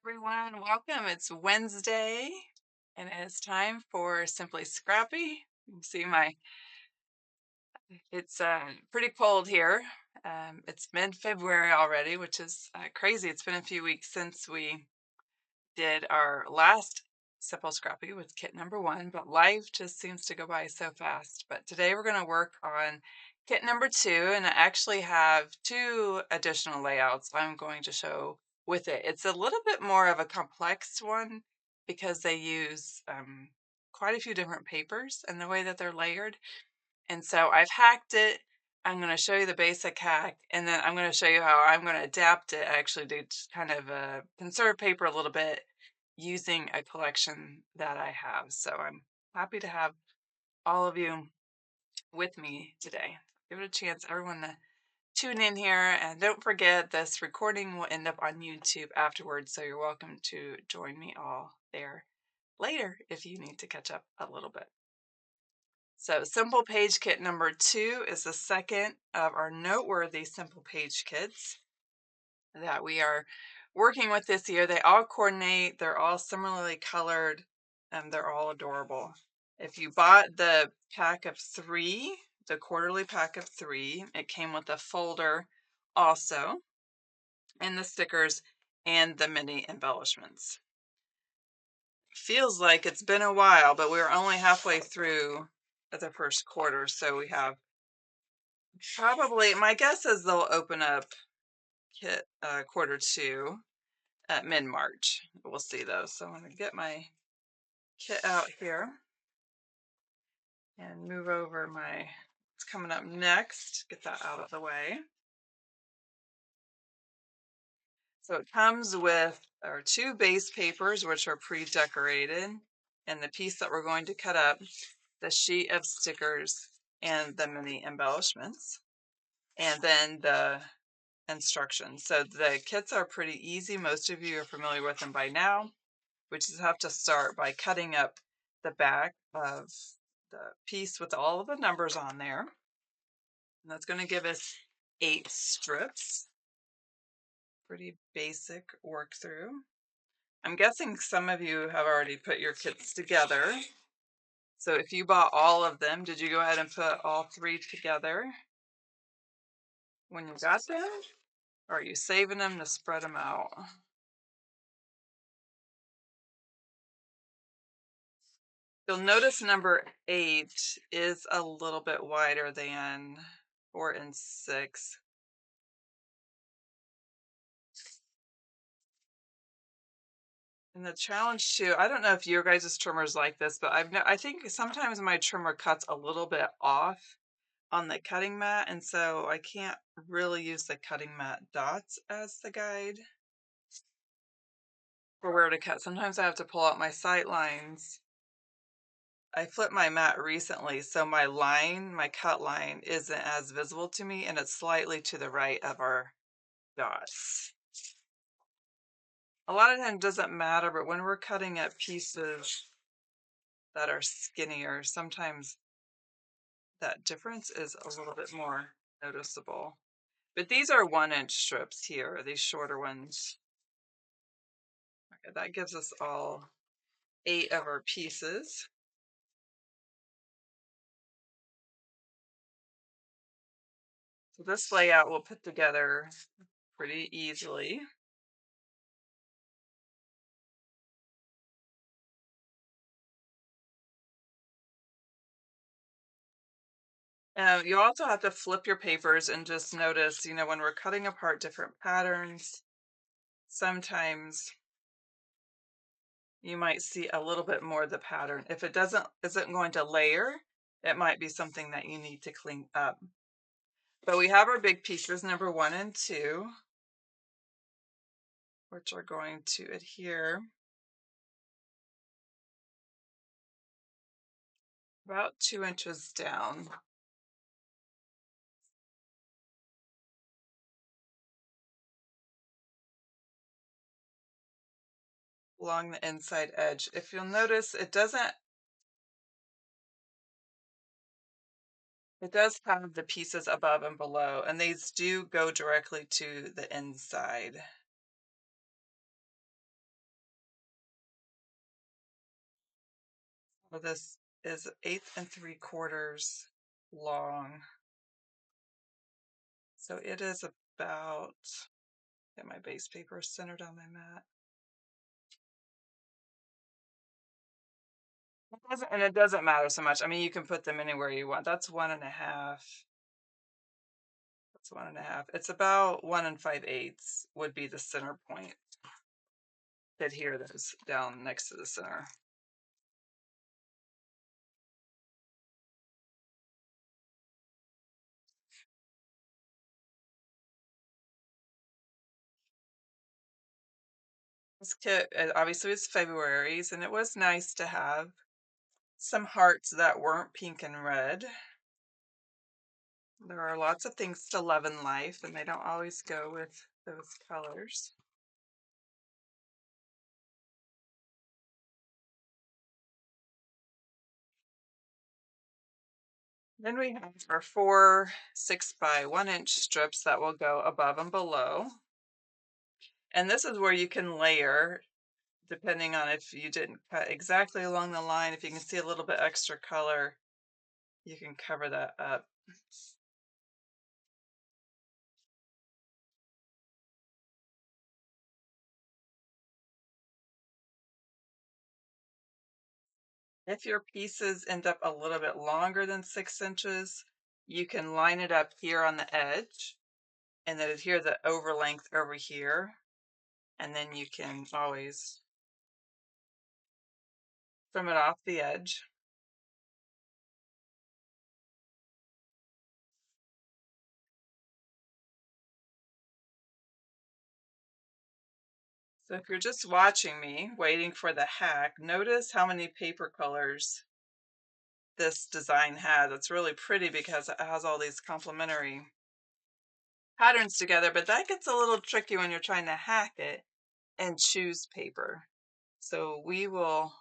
Everyone, welcome. It's Wednesday and it's time for Simply Scrappy. You can see it's pretty cold here. It's mid-February already, which is crazy. It's been a few weeks since we did our last Simple Scrappy with kit number 1, but life just seems to go by so fast. But today we're going to work on kit number 2, and I actually have 2 additional layouts I'm going to show with it. It's a little bit more of a complex one because they use quite a few different papers and the way that they're layered. And so I've hacked it. I'm going to show you the basic hack, and then I'm going to show you how I'm going to adapt it actually to kind of conserve paper a little bit using a collection that I have. So I'm happy to have all of you with me today. Give it a chance, everyone, to tune in here. And don't forget, this recording will end up on YouTube afterwards, so you're welcome to join me all there later if you need to catch up a little bit. So Simple Page Kit number 2 is the second of our Noteworthy Simple Page Kits that we are working with this year. They all coordinate, they're all similarly colored, and they're all adorable. If you bought the pack of 3, the quarterly pack of 3, it came with a folder also, and the stickers and the mini embellishments. Feels like it's been a while, but we're only halfway through the first quarter, so we have probably, my guess is they'll open up kit quarter 2 at mid-March. We'll see though. So I'm going to get my kit out here and move over what's coming up next. Get that out of the way. So it comes with our 2 base papers, which are pre-decorated, and the piece that we're going to cut up, the sheet of stickers, and the mini embellishments, and then the instructions. So the kits are pretty easy. Most of you are familiar with them by now. We just have to start by cutting up the back of the piece with all of the numbers on there. And that's going to give us 8 strips. Pretty basic work through. I'm guessing some of you have already put your kits together. So if you bought all of them, did you go ahead and put all 3 together when you got them? Or are you saving them to spread them out? You'll notice number 8 is a little bit wider than 4 and 6. And the challenge too, I don't know if your guys' trimmers like this, but I think sometimes my trimmer cuts a little bit off on the cutting mat, and so I can't really use the cutting mat dots as the guide for where to cut. Sometimes I have to pull out my sight lines. I flipped my mat recently, so my cut line isn't as visible to me, and it's slightly to the right of our dots. A lot of times it doesn't matter, but when we're cutting up pieces that are skinnier, sometimes that difference is a little bit more noticeable. But these are 1-inch strips here, these shorter ones. Okay, that gives us all 8 of our pieces. So this layout we'll put together pretty easily. You also have to flip your papers and just notice, when we're cutting apart different patterns, sometimes you might see a little bit more of the pattern. If it isn't going to layer, it might be something that you need to clean up. But we have our big pieces, number 1 and 2, which are going to adhere about 2 inches down. Along the inside edge. If you'll notice, it does have the pieces above and below, and these do go directly to the inside. Well, this is 8 3/4 long. So it is about, get my base paper centered on my mat. And it doesn't matter so much. I mean, you can put them anywhere you want. That's 1.5. That's 1.5. It's about 1 5/8 would be the center point. That here that is down next to the center. This kit, obviously it's February's, and it was nice to have some hearts that weren't pink and red. There are lots of things to love in life, and they don't always go with those colors. Then we have our 4 6 by 1 inch strips that will go above and below. And this is where you can layer, depending on if you didn't cut exactly along the line. If you can see a little bit extra color, you can cover that up. If your pieces end up a little bit longer than 6 inches, you can line it up here on the edge and then adhere the over length over here. And then you can always trim it off the edge. So if you're just watching me, waiting for the hack, notice how many paper colors this design has. It's really pretty because it has all these complementary patterns together, but that gets a little tricky when you're trying to hack it and choose paper. So we'll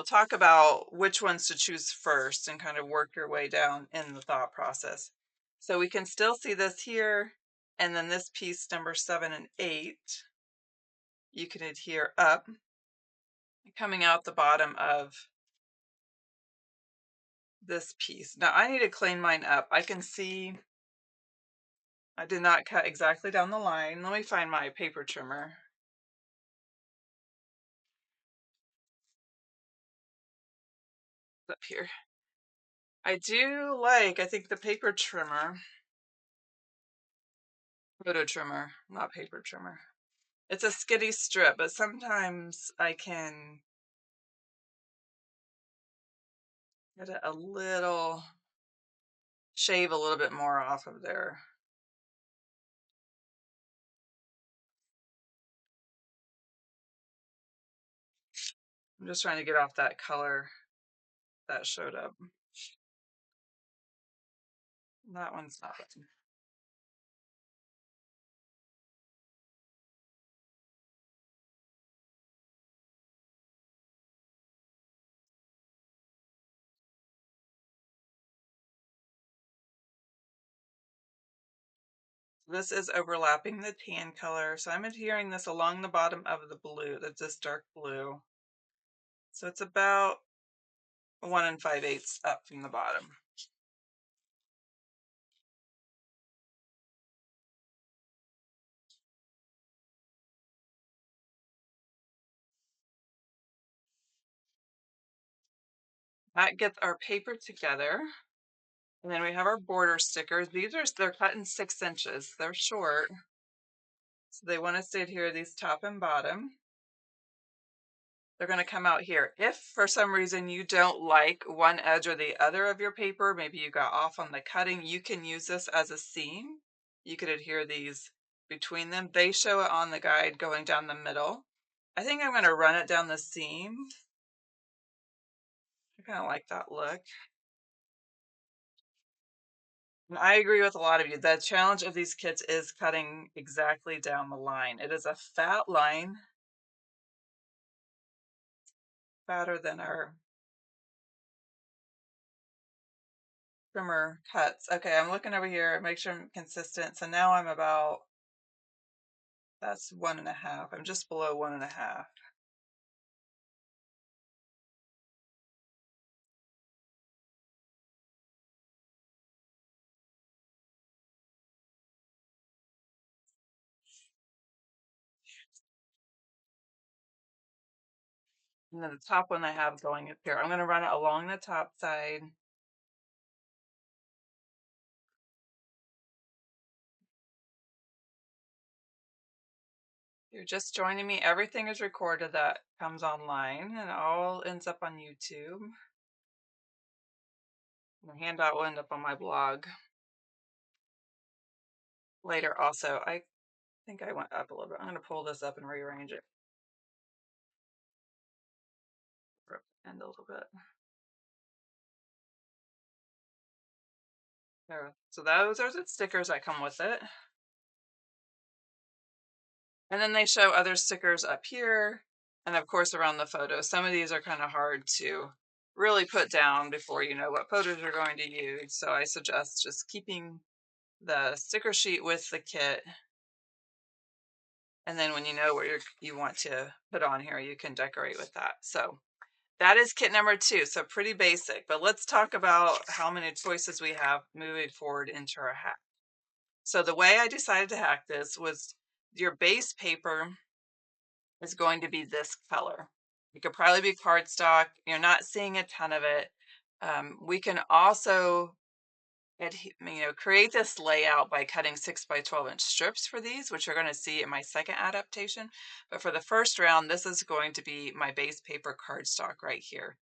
talk about which ones to choose first and kind of work your way down in the thought process. So we can still see this here, and then this piece number 7 and 8, you can adhere up, coming out the bottom of this piece. Now I need to clean mine up. I can see I did not cut exactly down the line. Let me find my paper trimmer. Up here. I think the paper trimmer, photo trimmer, not paper trimmer. It's a skitty strip, but sometimes I can get it a little, shave a little bit more off of there. I'm just trying to get off that color that showed up. That one's not right. This is overlapping the tan color, so I'm adhering this along the bottom of the blue, that's this dark blue. So it's about 1 5/8 up from the bottom. That gets our paper together. And then we have our border stickers. They're cut in 6 inches. They're short. So they want to stay here, these top and bottom. They're going to come out here. If for some reason you don't like one edge or the other of your paper, maybe you got off on the cutting, you can use this as a seam. You could adhere these between them. They show it on the guide going down the middle. I think I'm going to run it down the seam. I kind of like that look. And I agree with a lot of you. The challenge of these kits is cutting exactly down the line. It is a fat line, fatter than our trimmer cuts. Okay, I'm looking over here, make sure I'm consistent. So now I'm about, that's 1.5. I'm just below 1.5. And then the top one I have going up here. I'm going to run it along the top side. You're just joining me. Everything is recorded that comes online and it all ends up on YouTube. The handout will end up on my blog later also. I think I went up a little bit. I'm going to pull this up and rearrange it. End a little bit. There. So those are the stickers that come with it. And then they show other stickers up here and of course around the photos. Some of these are kind of hard to really put down before you know what photos you're going to use. So I suggest just keeping the sticker sheet with the kit. And then when you know what you want to put on here, you can decorate with that. So that is kit number 2. So pretty basic, but let's talk about how many choices we have moving forward into our hack. So the way I decided to hack this was your base paper is going to be this color. It could probably be cardstock. You're not seeing a ton of it. We can also create this layout by cutting 6 by 12 inch strips for these, which you're going to see in my second adaptation. But for the first round, this is going to be my base paper cardstock right here.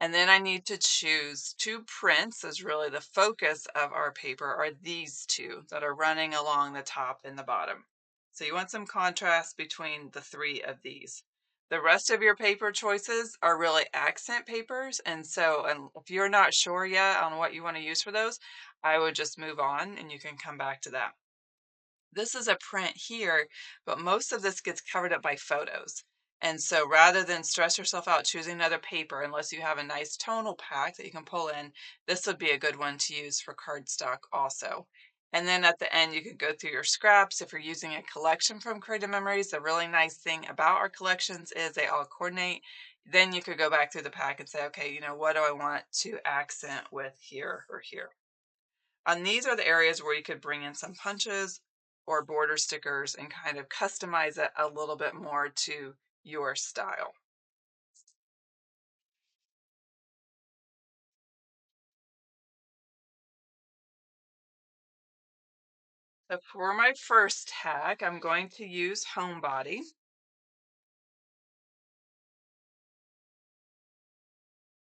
And then I need to choose 2 prints as really the focus of our paper are these 2 that are running along the top and the bottom. So you want some contrast between the 3 of these. The rest of your paper choices are really accent papers. And if you're not sure yet on what you want to use for those, I would just move on and you can come back to that. This is a print here, but most of this gets covered up by photos. And so rather than stress yourself out choosing another paper, unless you have a nice tonal pack that you can pull in, this would be a good one to use for cardstock also. And then at the end, you could go through your scraps. If you're using a collection from Creative Memories, the really nice thing about our collections is they all coordinate. Then you could go back through the pack and say, okay, what do I want to accent with here or here? And these are the areas where you could bring in some punches or border stickers and kind of customize it a little bit more to your style. So for my first tag, I'm going to use Homebody.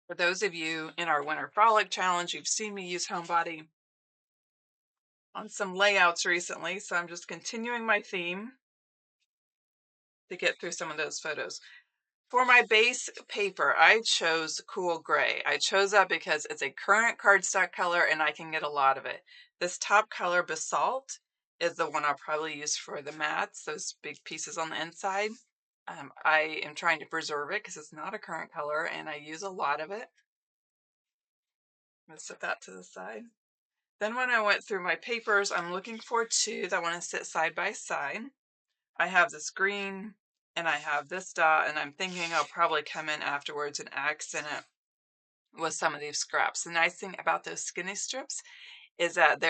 For those of you in our Winter Frolic Challenge, you've seen me use Homebody on some layouts recently, so I'm just continuing my theme to get through some of those photos. For my base paper, I chose Cool Gray. I chose that because it's a current cardstock color and I can get a lot of it. This top color, Basalt, is the one I'll probably use for the mats, those big pieces on the inside. I am trying to preserve it because it's not a current color and I use a lot of it. I'm going to set that to the side. Then when I went through my papers, I'm looking for 2 that want to sit side by side. I have this green and I have this dot, and I'm thinking I'll probably come in afterwards and accent it with some of these scraps. The nice thing about those skinny strips is that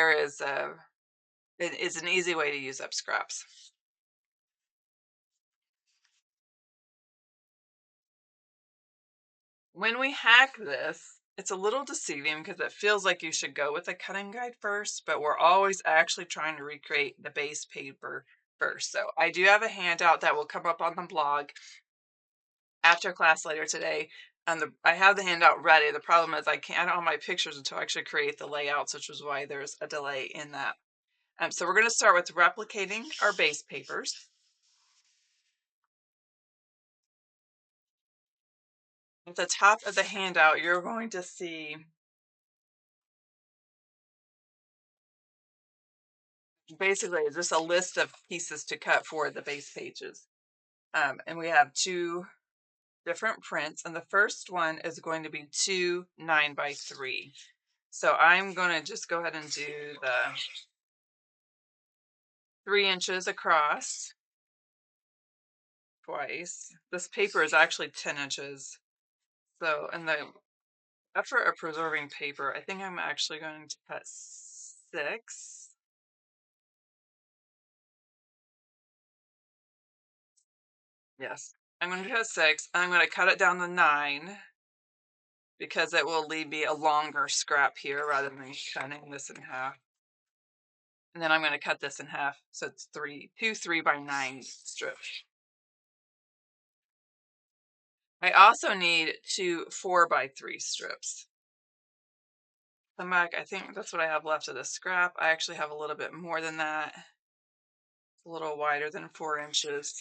it is an easy way to use up scraps. When we hack this, it's a little deceiving because it feels like you should go with a cutting guide first, but we're always actually trying to recreate the base paper first. So I do have a handout that will come up on the blog after class later today. I have the handout ready. The problem is I don't have my pictures until I actually create the layouts, which is why there's a delay in that. So we're going to start with replicating our base papers. At the top of the handout, you're going to see basically just a list of pieces to cut for the base pages. And we have 2 different prints, and the first one is going to be 2 9x3. So I'm going to just go ahead and do the 3 inches across twice. This paper is actually 10 inches. So in the effort of preserving paper, I think I'm actually going to cut 6. Yes. I'm going to cut 6, and I'm going to cut it down to 9 because it will leave me a longer scrap here rather than cutting this in half. And then I'm going to cut this in half, so it's 2 3x9 strips. I also need 2 4x3 strips. Come back, I think that's what I have left of the scrap. I actually have a little bit more than that. It's a little wider than 4 inches.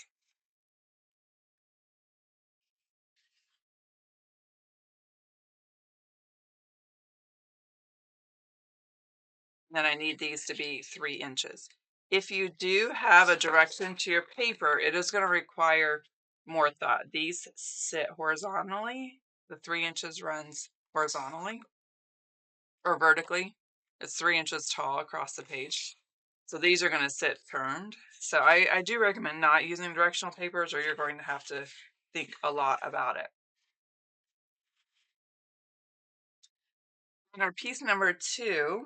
Then I need these to be 3 inches. If you do have a direction to your paper, it is going to require more thought. These sit horizontally. The 3 inches runs horizontally or vertically. It's 3 inches tall across the page. So these are going to sit firmed. So I do recommend not using directional papers, or you're going to have to think a lot about it. In our piece number 2,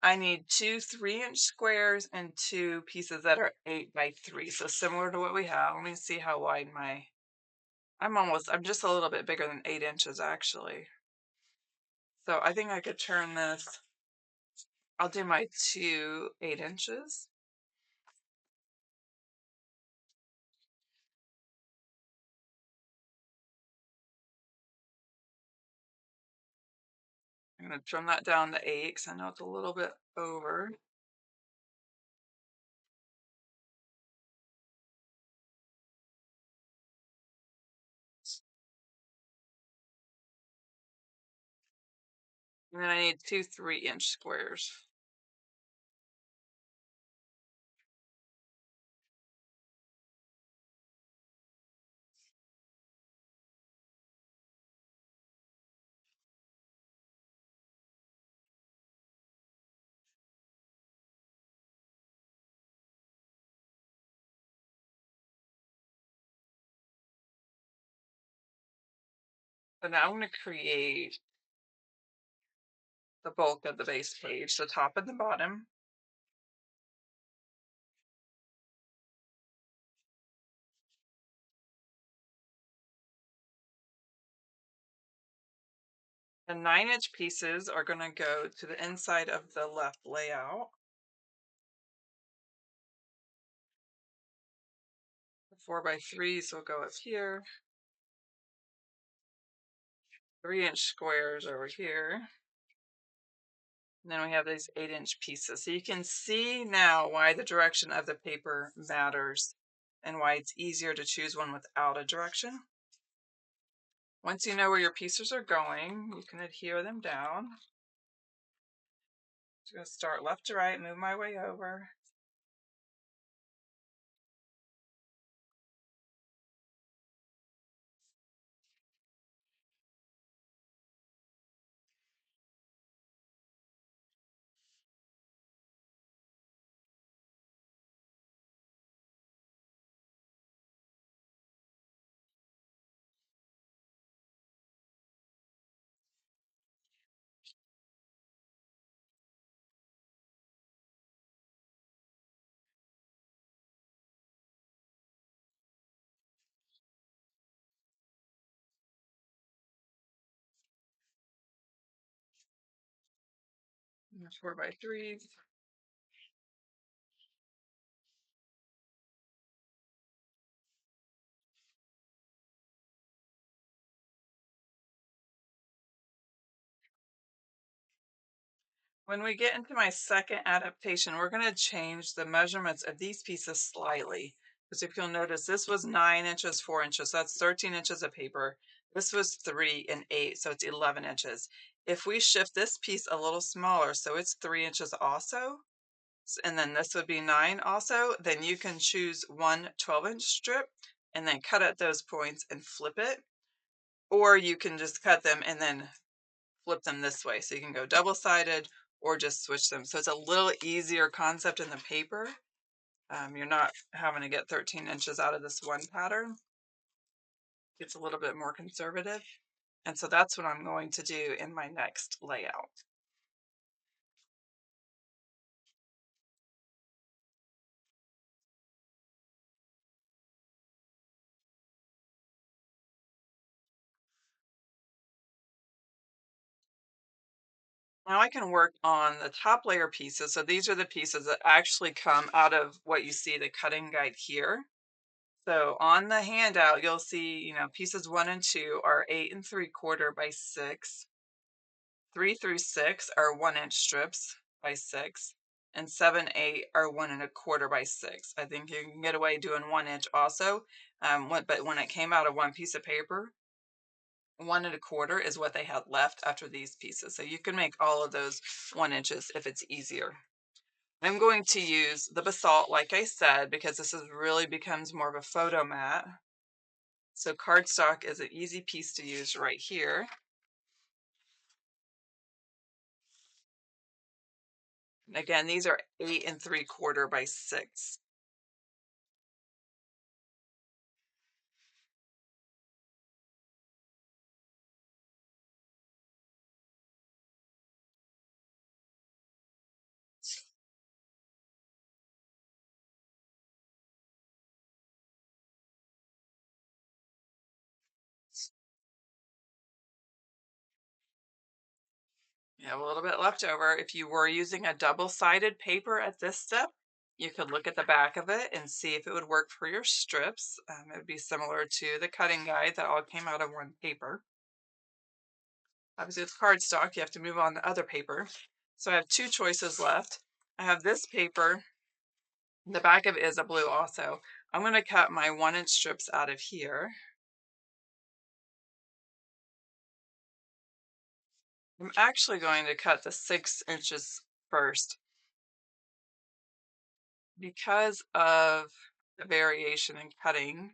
I need 2 3-inch squares and 2 pieces that are 8x3. So similar to what we have. Let me see how wide I'm just a little bit bigger than 8 inches actually. So I think I could turn this, I'll do my 2 8 inches. I'm going to trim that down to 8 because I know it's a little bit over. And then I need 2 3-inch squares. So now I'm going to create the bulk of the base page, the top and the bottom. The 9-inch pieces are going to go to the inside of the left layout. The 4x3s will go up here. 3-inch squares over here. And then we have these 8-inch pieces. So you can see now why the direction of the paper matters and why it's easier to choose one without a direction. Once you know where your pieces are going, you can adhere them down. Just going to start left to right, move my way over. And 4x3s. When we get into my second adaptation, we're going to change the measurements of these pieces slightly. Because if you'll notice, this was 9 inches, 4 inches. So that's 13 inches of paper. This was 3 and 8, so it's 11 inches. If we shift this piece a little smaller, so it's 3 inches also, and then this would be 9 also, then you can choose one 12-inch strip and then cut at those points and flip it. Or you can just cut them and then flip them this way. So you can go double-sided or just switch them. So it's a little easier concept in the paper. You're not having to get 13 inches out of this one pattern. It's a little bit more conservative. And so that's what I'm going to do in my next layout. Now I can work on the top layer pieces. So these are the pieces that actually come out of what you see the cutting guide here. So on the handout, you'll see, pieces 1 and 2 are 8 3/4 by 6. 3 through 6 are 1 inch strips by 6, and 7 8 are 1 1/4 by 6. I think you can get away doing 1 inch also. But when it came out of one piece of paper, 1 1/4 is what they had left after these pieces. So you can make all of those 1 inches if it's easier. I'm going to use the basalt, like I said, because this is really becomes more of a photo mat. So cardstock is an easy piece to use right here. Again, these are 8 3/4 by 6. You have a little bit left over. If you were using a double-sided paper at this step, you could look at the back of it and see if it would work for your strips. It would be similar to the cutting guide that all came out of one paper. Obviously, with cardstock, you have to move on to other paper. So I have two choices left. I have this paper. The back of it is a blue also. I'm going to cut my 1 inch strips out of here. I'm actually going to cut the 6 inches first because of the variation in cutting.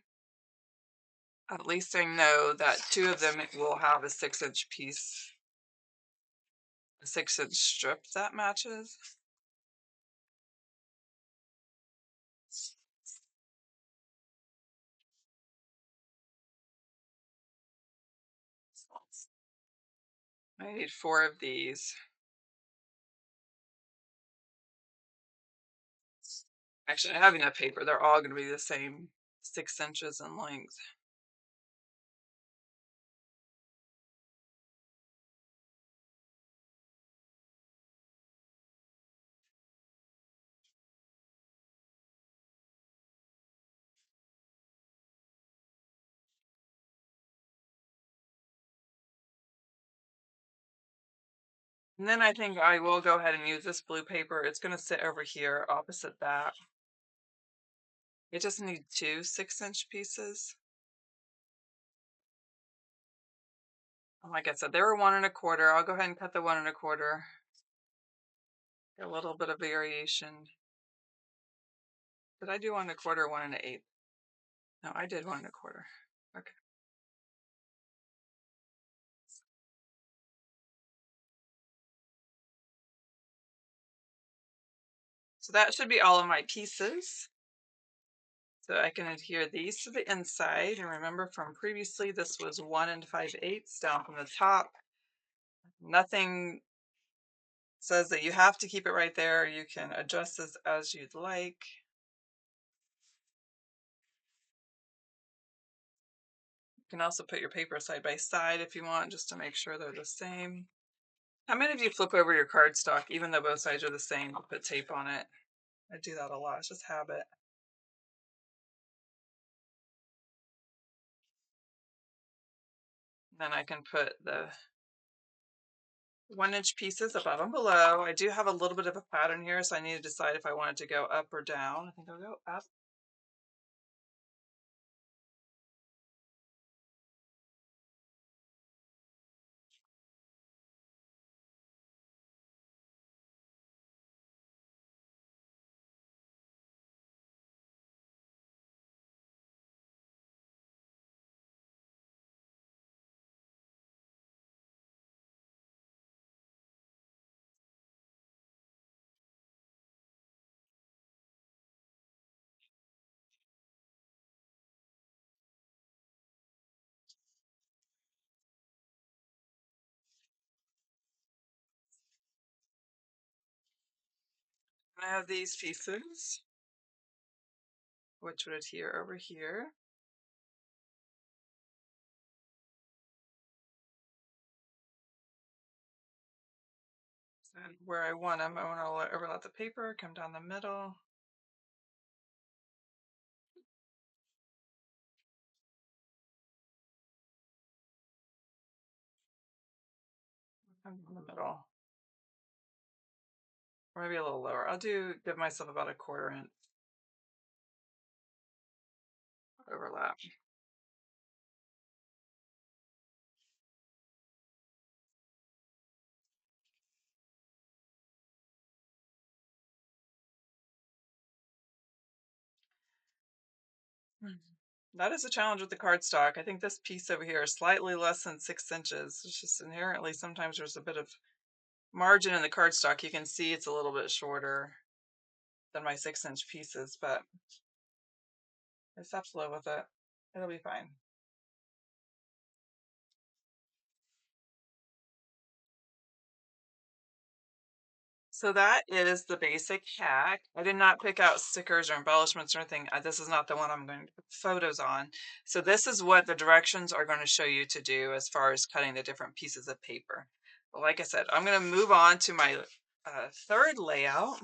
At least I know that two of them will have a 6 inch piece, a 6 inch strip that matches. I need 4 of these. Actually, I have enough paper. They're all going to be the same 6 inches in length. And then I think I will go ahead and use this blue paper. It's going to sit over here opposite that. It just needs two 6 inch pieces. Like I said, they were 1 1/4. I'll go ahead and cut the 1 1/4. A little bit of variation. Did I do 1 1/4 or 1 1/8? No, I did 1 1/4. Okay. So that should be all of my pieces. So I can adhere these to the inside. And remember from previously, this was 1 5/8 down from the top. Nothing says that you have to keep it right there. You can adjust this as you'd like. You can also put your paper side by side if you want, just to make sure they're the same. How many of you flip over your cardstock, even though both sides are the same, to put tape on it? I do that a lot. It's just habit. Then I can put the 1 inch pieces above and below. I do have a little bit of a pattern here, so I need to decide if I want it to go up or down. I think I'll go up. I have these pieces, which would adhere over here. where I want them. I want to overlap the paper, come down the middle. Come down the middle. Or maybe a little lower. I'll give myself about a 1/4 inch overlap. That is a challenge with the cardstock. I think this piece over here is slightly less than 6 inches. It's just inherently, sometimes there's a bit of margin in the cardstock. You can see it's a little bit shorter than my 6-inch pieces, but I just have to live with it. It'll be fine. So that is the basic hack. I did not pick out stickers or embellishments or anything. This is not the one I'm going to put photos on. So this is what the directions are going to show you to do as far as cutting the different pieces of paper. But like I said, I'm going to move on to my third layout.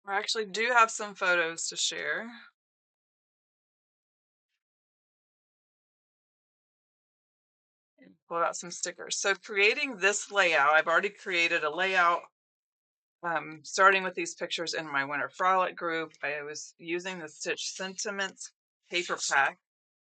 I actually do have some photos to share. Pull out some stickers. So creating this layout, I've already created a layout starting with these pictures in my Winter Frolic group. I was using the Stitch Sentiments paper pack,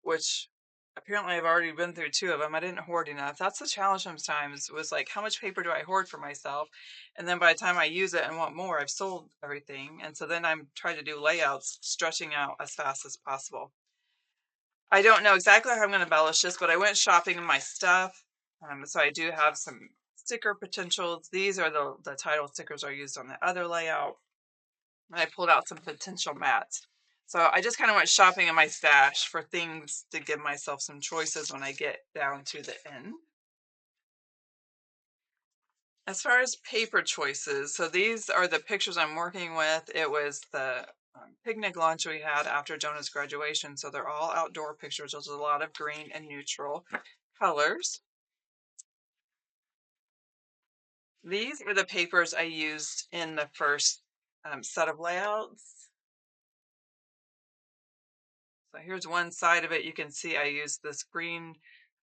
which apparently I've already been through 2 of them. I didn't hoard enough. That's the challenge sometimes, was like, how much paper do I hoard for myself? And then by the time I use it and want more, I've sold everything. And so then I'm trying to do layouts, stretching out as fast as possible. I don't know exactly how I'm going to embellish this, but I went shopping in my stuff. So I do have some sticker potentials. These are the title stickers I used on the other layout. And I pulled out some potential mats. So I just kind of went shopping in my stash for things to give myself some choices when I get down to the end. As far as paper choices, so these are the pictures I'm working with. It was the picnic lunch we had after Jonah's graduation. So they're all outdoor pictures. There's a lot of green and neutral colors. These are the papers I used in the first set of layouts. So here's one side of it. You can see I used this green.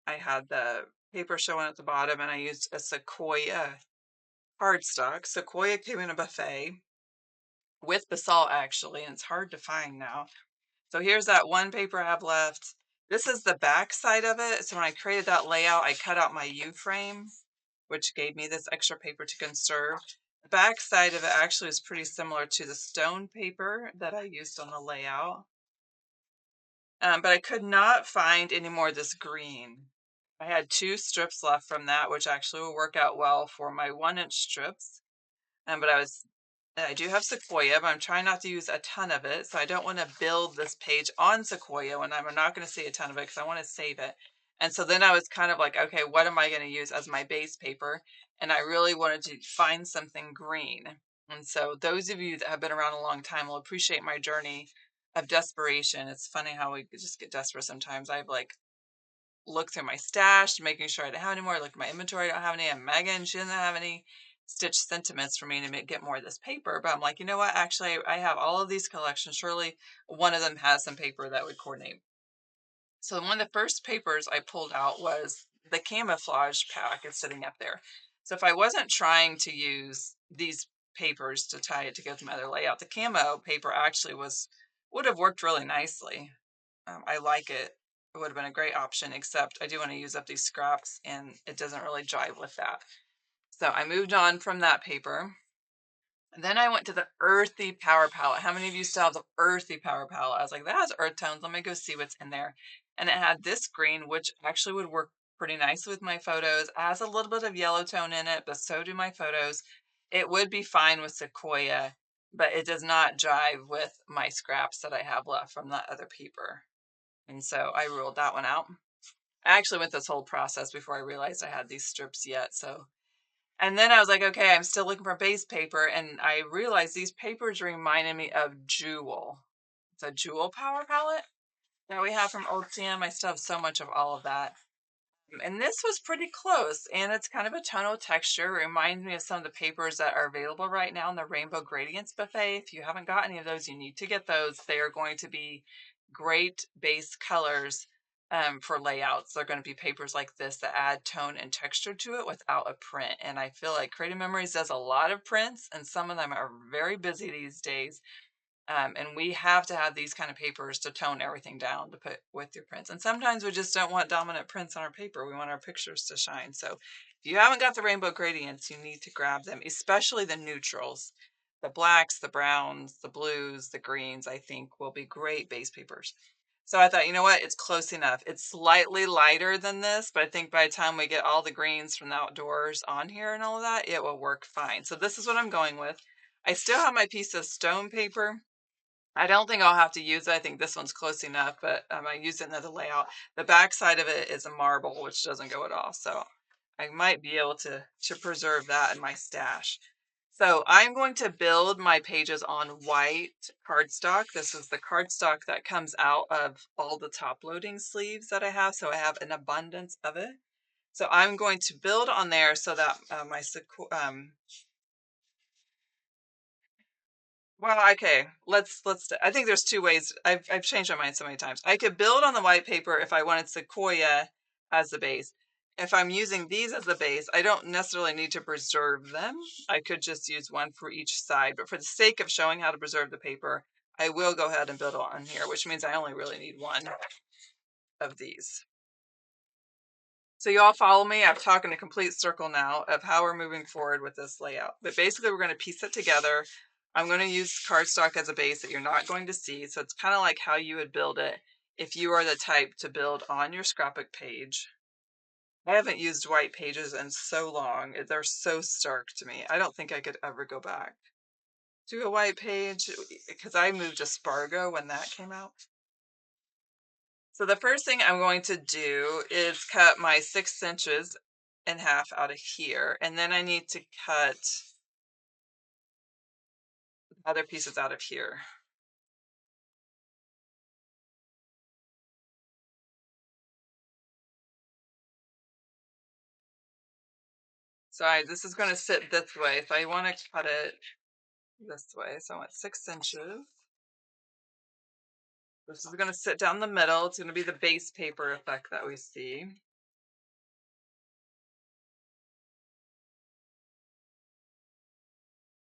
I had the paper showing at the bottom, and I used a Sequoia cardstock. Sequoia came in a buffet with basalt, actually, and it's hard to find now. So here's that one paper I have left. This is the back side of it. So when I created that layout, I cut out my U-frame, which gave me this extra paper to conserve. The back side of it actually is pretty similar to the stone paper that I used on the layout. But I could not find any more of this green. I had 2 strips left from that, which actually will work out well for my 1-inch strips. But I do have Sequoia, but I'm trying not to use a ton of it. So I don't want to build this page on Sequoia when I'm not going to see a ton of it because I want to save it. And so then I was kind of like, okay, what am I going to use as my base paper? And I really wanted to find something green. And so those of you that have been around a long time will appreciate my journey of desperation. It's funny how we just get desperate sometimes. I've like looked through my stash, making sure I don't have any more. I looked at my inventory, I don't have any. And Megan, she doesn't have any Stitch Sentiments for me to get more of this paper. But I'm like, you know what? Actually, I have all of these collections. Surely one of them has some paper that would coordinate. So one of the first papers I pulled out was the camouflage pack. It's sitting up there. So if I wasn't trying to use these papers to tie it together with my other layout, the camo paper actually would have worked really nicely. I like it. It would have been a great option, except I do want to use up these scraps and it doesn't really jive with that. So I moved on from that paper. And then I went to the Earthy Power Palette. How many of you still have the Earthy Power Palette? I was like, that has earth tones. Let me go see what's in there. And it had this green, which actually would work pretty nicely with my photos. It has a little bit of yellow tone in it, but so do my photos. It would be fine with Sequoia, but it does not jive with my scraps that I have left from that other paper. And so I ruled that one out. I actually went this whole process before I realized I had these strips yet. So, and then I was like, okay, I'm still looking for base paper. And I realized these papers reminded me of Jewel. It's a Jewel Power palette that we have from Old CM. I still have so much of all of that. And this was pretty close, and it's kind of a tonal texture. It reminds me of some of the papers that are available right now in the Rainbow Gradients Buffet. If you haven't got any of those, you need to get those. They are going to be great base colors for layouts. They're going to be papers like this that add tone and texture to it without a print. And I feel like Creative Memories does a lot of prints, and some of them are very busy these days. And we have to have these kind of papers to tone everything down to put with your prints. And sometimes we just don't want dominant prints on our paper. We want our pictures to shine. So if you haven't got the rainbow gradients, you need to grab them, especially the neutrals. The blacks, the browns, the blues, the greens, I think will be great base papers. So I thought, you know what, it's close enough. It's slightly lighter than this, but I think by the time we get all the greens from the outdoors on here and all of that, it will work fine. So this is what I'm going with. I still have my piece of stone paper. I don't think I'll have to use it. I think this one's close enough, but I use it in the layout. The back side of it is a marble, which doesn't go at all. So I might be able to preserve that in my stash. So I'm going to build my pages on white cardstock. This is the cardstock that comes out of all the top loading sleeves that I have. So I have an abundance of it. So I'm going to build on there so that well, okay, I think there's two ways. I've changed my mind so many times. I could build on the white paper if I wanted Sequoia as the base. If I'm using these as the base, I don't necessarily need to preserve them. I could just use one for each side, but for the sake of showing how to preserve the paper, I will go ahead and build on here, which means I only really need one of these. So you all follow me? I've talked in a complete circle now of how we're moving forward with this layout. But basically we're going to piece it together. I'm going to use cardstock as a base that you're not going to see. So it's kind of like how you would build it if you are the type to build on your scrapbook page. I haven't used white pages in so long. They're so stark to me. I don't think I could ever go back to a white page because I moved to Spargo when that came out. So the first thing I'm going to do is cut my 6 inches in half out of here. And then I need to cut other pieces out of here. So this is going to sit this way. So I want to cut it this way. So I want 6 inches. This is going to sit down the middle. It's going to be the base paper effect that we see.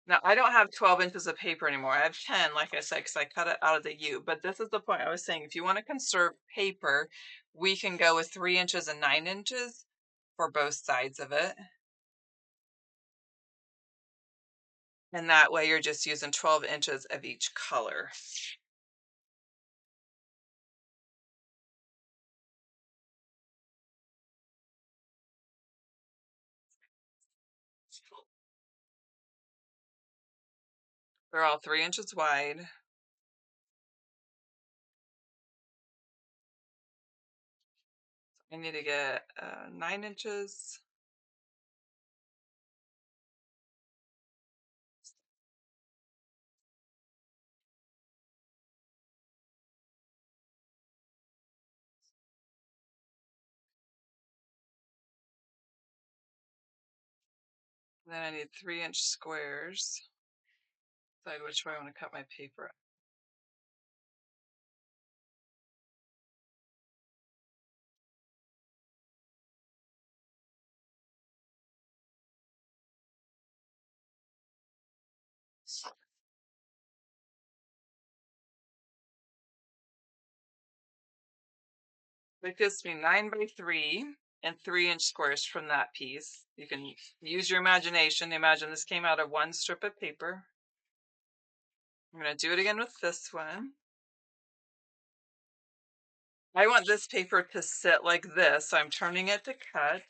Now, I don't have 12 inches of paper anymore. I have 10, like I said, because I cut it out of the U. But this is the point I was saying. If you want to conserve paper, we can go with 3 inches and 9 inches for both sides of it. And that way you're just using 12 inches of each color. They're all 3 inches wide. I need to get 9 inches. Then I need 3-inch squares. Decide which way I want to cut my paper. It gives me 9 by 3 and 3-inch squares from that piece. You can use your imagination. Imagine this came out of one strip of paper. I'm going to do it again with this one. I want this paper to sit like this, so I'm turning it to cut.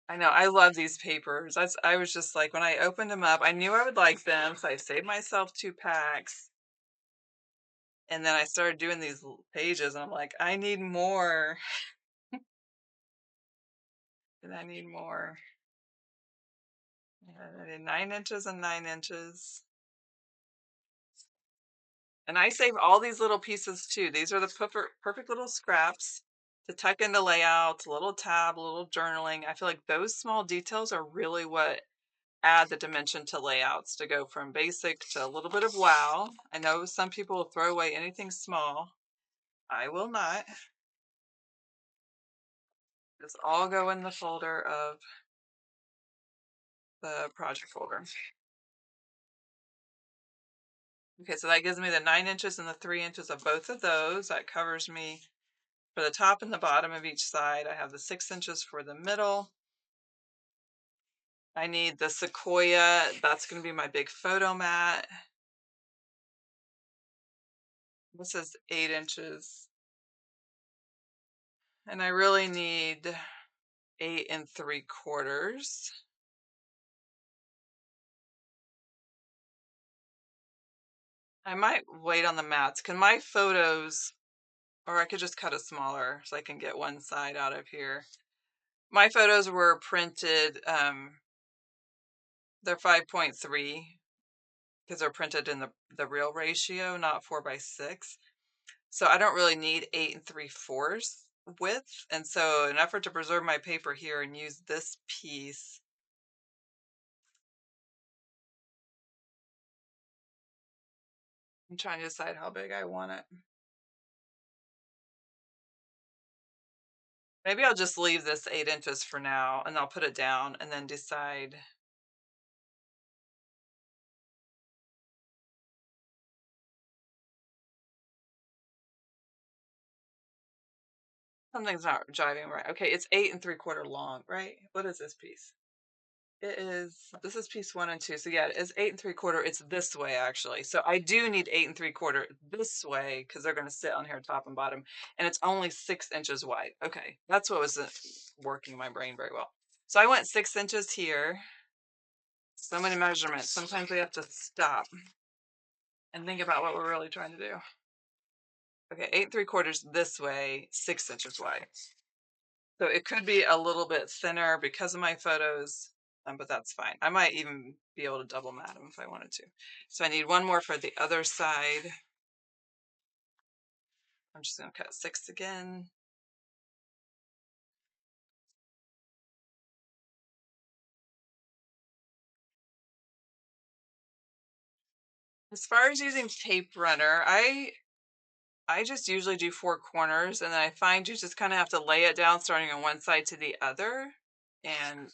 I know, I love these papers. I was just like, when I opened them up, I knew I would like them, so I saved myself 2 packs. And then I started doing these pages, and I'm like, I need more. And I need more. And I did 9 inches and 9 inches. And I save all these little pieces too. These are the perfect little scraps to tuck into layouts, a little tab, a little journaling. I feel like those small details are really what add the dimension to layouts, to go from basic to a little bit of wow. I know some people will throw away anything small. I will not. Just all go in the folder of the project folder. Okay, so that gives me the 9 inches and the 3 inches of both of those. That covers me for the top and the bottom of each side. I have the 6 inches for the middle. I need the sequoia. That's going to be my big photo mat. This is 8 inches. And I really need 8 3/4. I might wait on the mats. Can my photos, or I could just cut it smaller so I can get one side out of here. My photos were printed, they're 5.3 because they're printed in the real ratio, not 4:6. So I don't really need 8 3/4 width. And so in an effort to preserve my paper here and use this piece, I'm trying to decide how big I want it. Maybe I'll just leave this 8 inches for now and I'll put it down and then decide. Something's not jiving right. Okay, it's 8 3/4 long, right? What is this piece? This is piece 1 and 2. So yeah, it is 8 3/4. It's this way actually. So I do need 8 3/4 this way because they're going to sit on here top and bottom. And it's only 6 inches wide. Okay, that's what wasn't working my brain very well. So I went 6 inches here. So many measurements. Sometimes we have to stop and think about what we're really trying to do. Okay, 8 3/4 this way, 6 inches wide. So it could be a little bit thinner because of my photos, but that's fine. I might even be able to double mat them if I wanted to. So I need one more for the other side. I'm just going to cut 6 again. As far as using tape runner, I just usually do 4 corners, and then I find you just kind of have to lay it down starting on one side to the other, and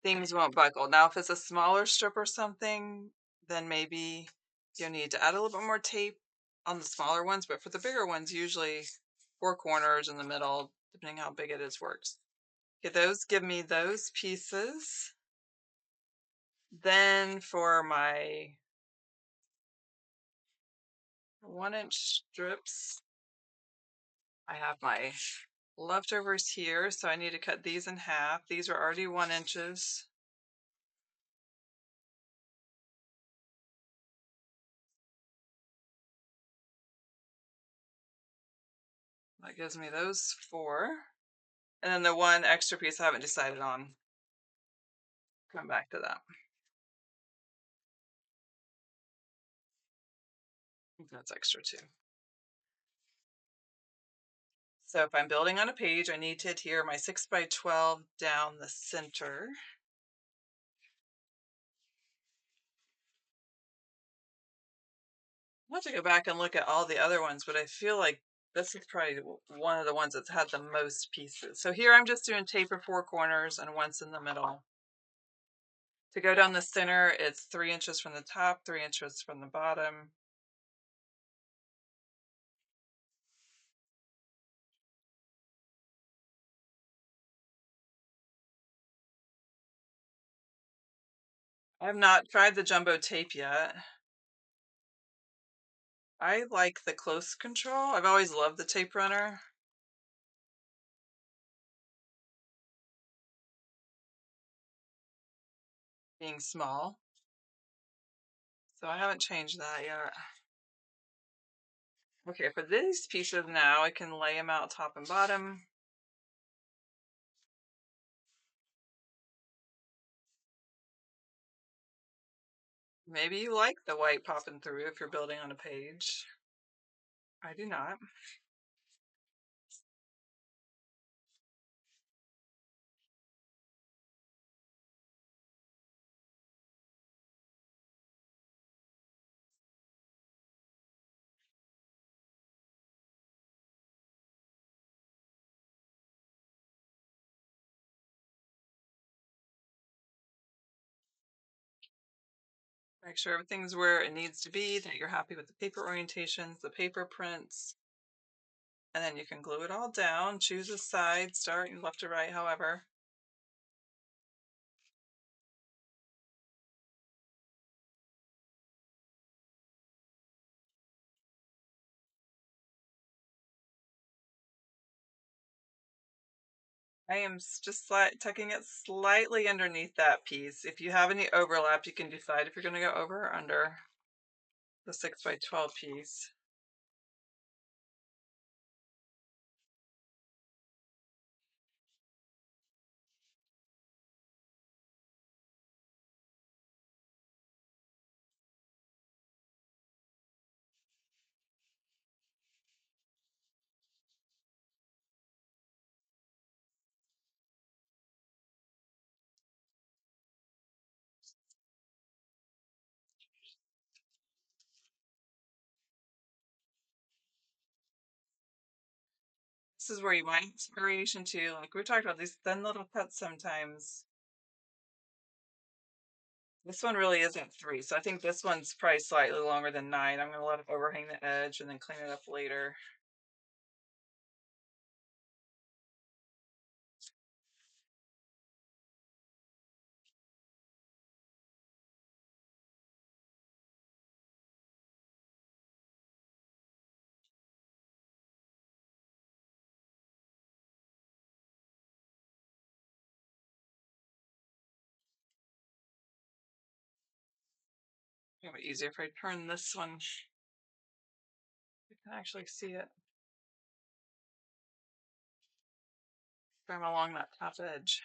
things won't buckle. Now, if it's a smaller strip or something, then maybe you'll need to add a little bit more tape on the smaller ones, but for the bigger ones, usually 4 corners in the middle, depending how big it is, works. Okay, those give me those pieces. Then for my 1-inch strips, I have my leftovers here, so I need to cut these in half. These are already 1 inches. That gives me those 4. And then the one extra piece I haven't decided on. Come back to that. I think that's extra too. So if I'm building on a page, I need to adhere my 6x12 down the center. I'll have to go back and look at all the other ones, but I feel like this is probably one of the ones that's had the most pieces. So here I'm just doing tape for 4 corners and once in the middle. To go down the center, it's 3 inches from the top, 3 inches from the bottom. I have not tried the jumbo tape yet. I like the close control. I've always loved the tape runner. Being small. So I haven't changed that yet. Okay, for these pieces now, I can lay them out top and bottom. Maybe you like the white popping through if you're building on a page. I do not. Make sure everything's where it needs to be, that you're happy with the paper orientations, the paper prints, and then you can glue it all down. Choose a side, start left to right, however. I am just tucking it slightly underneath that piece. If you have any overlap, you can decide if you're going to go over or under the 6x12 piece. This is where you want inspiration too. Like we talked about these thin little cuts sometimes. This one really isn't 3, so I think this one's probably slightly longer than 9. I'm going to let it overhang the edge and then clean it up later. It'll be easier if I turn this one. You can actually see it from along that top edge.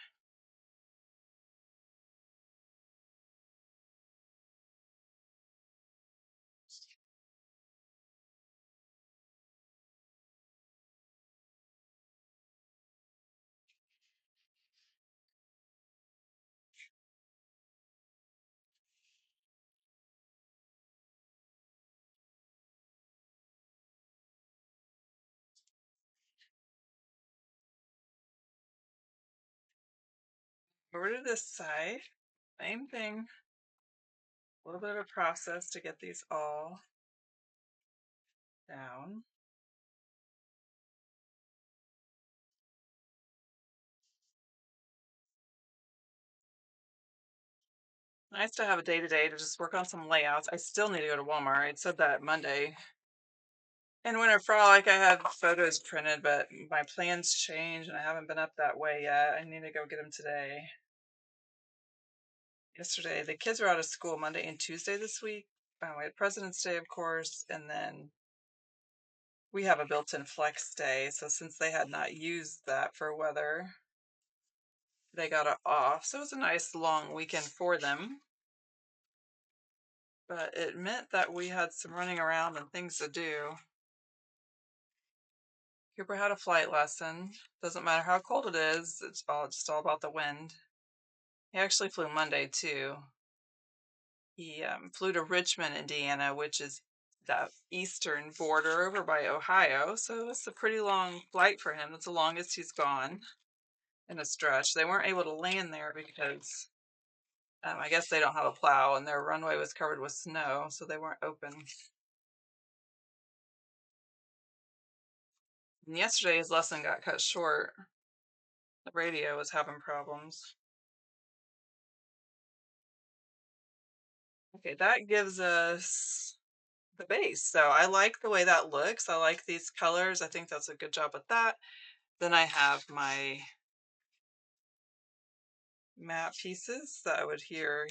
Over to this side, same thing. A little bit of a process to get these all down. Nice to have a day-to-day to just work on some layouts. I still need to go to Walmart. I said that Monday. In Winter Frolic, I had photos printed, but my plans changed and I haven't been up that way yet. I need to go get them today. Yesterday, the kids were out of school Monday and Tuesday this week. We had President's Day, of course, and then we have a built-in flex day. So since they had not used that for weather, they got it off. So it was a nice long weekend for them. But it meant that we had some running around and things to do. Cooper had a flight lesson. Doesn't matter how cold it is, it's just all about the wind. He actually flew Monday too. He flew to Richmond, Indiana, which is the eastern border over by Ohio. So it's a pretty long flight for him. That's the longest he's gone in a stretch. They weren't able to land there because I guess they don't have a plow and their runway was covered with snow, so they weren't open. And yesterday his lesson got cut short. The radio was having problems. Okay, that gives us the base. So I like the way that looks. I like these colors. I think that's a good job with that. Then I have my matte pieces that I would here.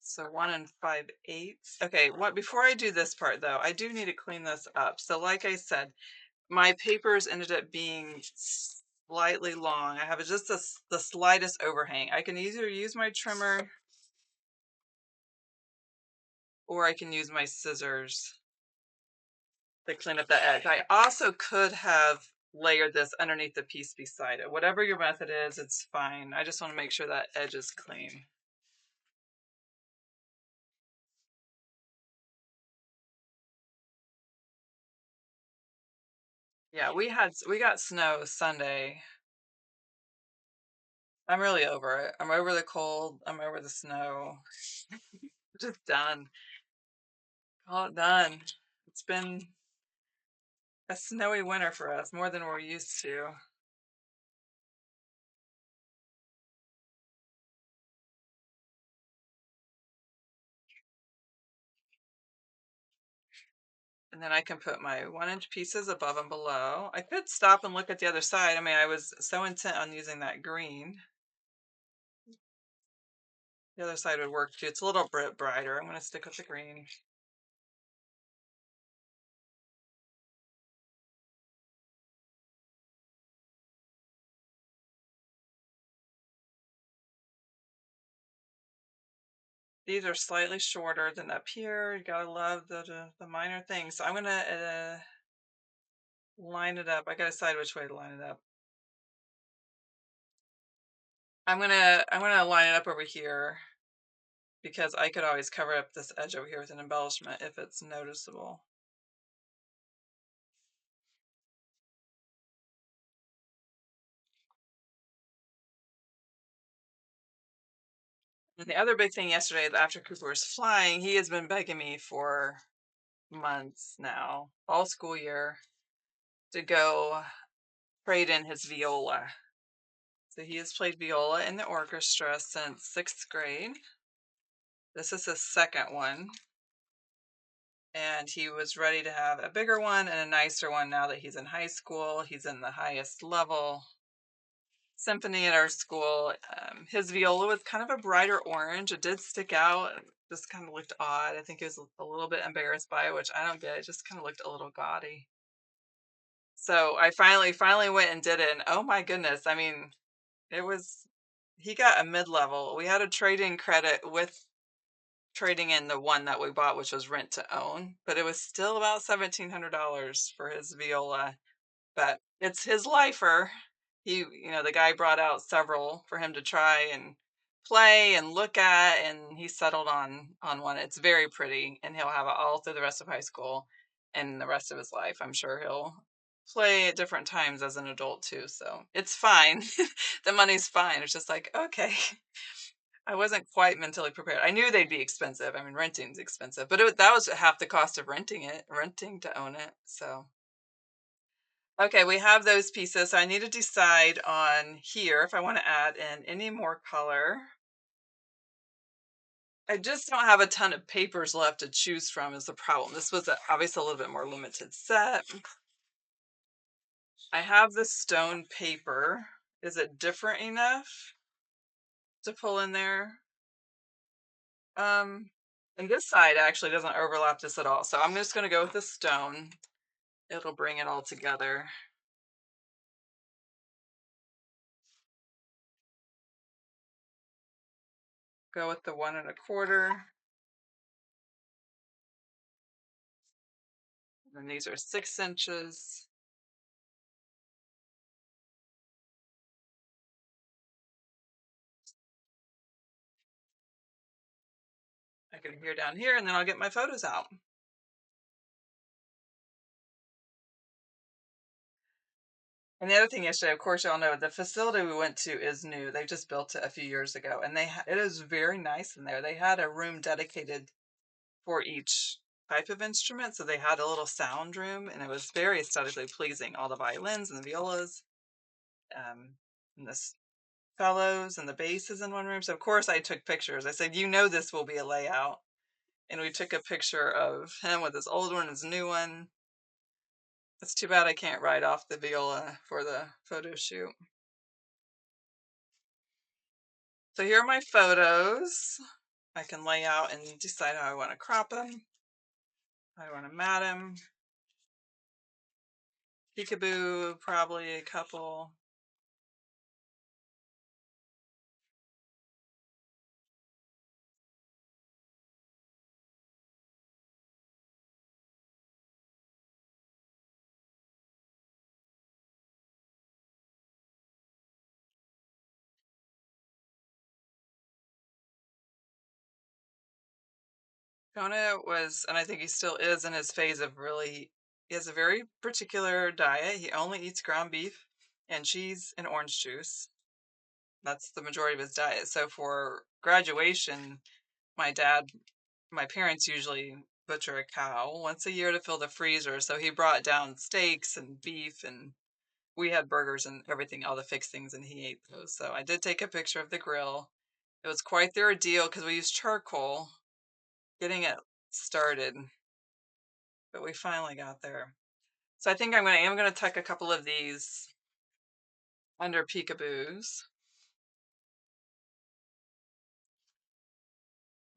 So 1 5/8. Okay, before I do this part though, I do need to clean this up. So like I said, my papers ended up being slightly long. I have just the slightest overhang. I can either use my trimmer or I can use my scissors to clean up that edge. I also could have layered this underneath the piece beside it. Whatever your method is, it's fine. I just want to make sure that edge is clean. Yeah, we got snow Sunday. I'm really over it. I'm over the cold. I'm over the snow. Just done. Call it done. It's been a snowy winter for us, more than we're used to. And then I can put my 1-inch pieces above and below. I could stop and look at the other side. I mean, I was so intent on using that green. The other side would work too. It's a little bit brighter. I'm going to stick with the green. These are slightly shorter than up here. You gotta love the minor things. So I'm gonna line it up. I gotta decide which way to line it up. I'm gonna line it up over here because I could always cover up this edge over here with an embellishment if it's noticeable. And the other big thing yesterday, after Cooper was flying, he has been begging me for months now, all school year, to go trade in his viola. So he has played viola in the orchestra since 6th grade. This is his second one. And he was ready to have a bigger one and a nicer one now that he's in high school. He's in the highest level symphony at our school. His viola was kind of a brighter orange. It did stick out. It just kind of looked odd. I think he was a little bit embarrassed by it, which I don't get. It just kind of looked a little gaudy. So I finally went and did it. And oh my goodness. I mean, he got a mid-level. We had a trade-in credit with trading in the one that we bought, which was rent to own, but it was still about $1,700 for his viola. But it's his lifer. The guy brought out several for him to try and play and look at, and he settled on one. It's very pretty, and he'll have it all through the rest of high school and the rest of his life. I'm sure he'll play at different times as an adult too. So it's fine. The money's fine. It's just like, okay. I wasn't quite mentally prepared. I knew they'd be expensive. I mean, renting's expensive, but that was half the cost of renting to own it. So, okay, we have those pieces. So I need to decide on here if I want to add in any more color. I just don't have a ton of papers left to choose from is the problem. This was obviously a little bit more limited set. I have the stone paper. Is it different enough to pull in there? Um, and this side actually doesn't overlap this at all. So I'm just going to go with the stone. It'll bring it all together. Go with the 1 1/4. And these are 6 inches. I can adhere down here, and then I'll get my photos out. And the other thing yesterday, of course, y'all know the facility we went to is new. They just built it a few years ago, and it is very nice in there. They had a room dedicated for each type of instrument, so they had a little sound room, and it was very aesthetically pleasing. All the violins and the violas, and the fellows and the basses in one room. So of course I took pictures. I said, this will be a layout, and we took a picture of him with his old one, his new one. It's too bad I can't write off the viola for the photo shoot. So here are my photos. I can lay out and decide how I want to crop them. How I want to mat them. Peekaboo, probably a couple. Kona was, and I think he still is in his phase of really, he has a very particular diet. He only eats ground beef and cheese and orange juice. That's the majority of his diet. So for graduation, my parents usually butcher a cow once a year to fill the freezer. So he brought down steaks and beef, and we had burgers and everything, all the fixings, and he ate those. So I did take a picture of the grill. It was quite the ordeal because we used charcoal getting it started, but we finally got there. So I think I am gonna tuck a couple of these under peekaboos.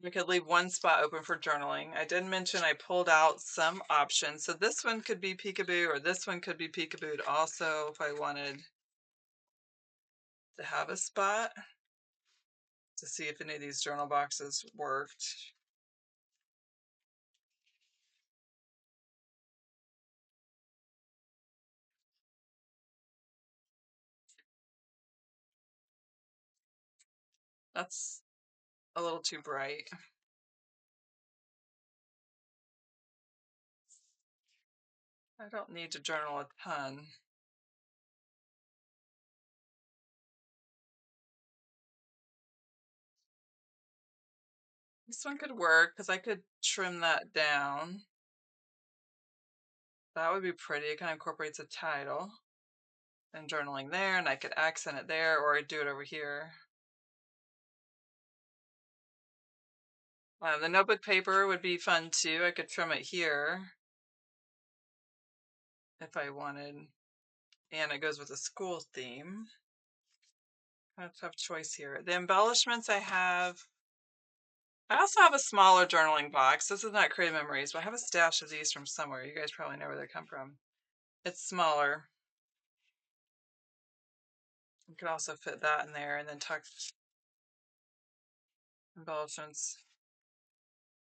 We could leave one spot open for journaling. I did mention I pulled out some options. So this one could be peekaboo, or this one could be peekabooed also if I wanted to have a spot to see if any of these journal boxes worked. That's a little too bright. I don't need to journal a ton. This one could work because I could trim that down. That would be pretty. It kind of incorporates a title and journaling there, and I could accent it there, or I'd do it over here. The notebook paper would be fun too. I could trim it here if I wanted, and it goes with the school theme. Kind of tough choice here. The embellishments I also have a smaller journaling box. This is not Creative Memories, but I have a stash of these from somewhere. You guys probably know where they come from. It's smaller. You could also fit that in there and then tuck embellishments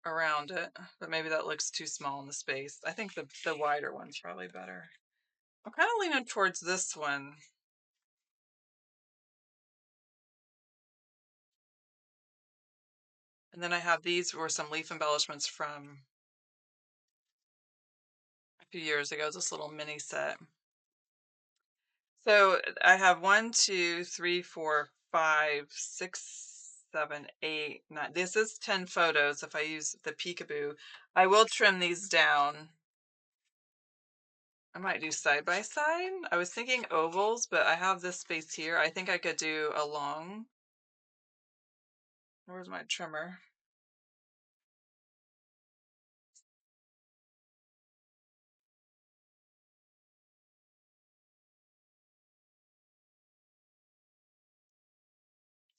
around it, but maybe that looks too small in the space. I think the wider one's probably better. I'm kind of leaning towards this one. And then I have these were some leaf embellishments from a few years ago, this little mini set. So I have 1, 2, 3, 4, 5, 6, 7, 8, 9. This is 10 photos if I use the peekaboo. I will trim these down. I might do side by side. I was thinking ovals, but I have this space here. I think I could do a long. Where's my trimmer?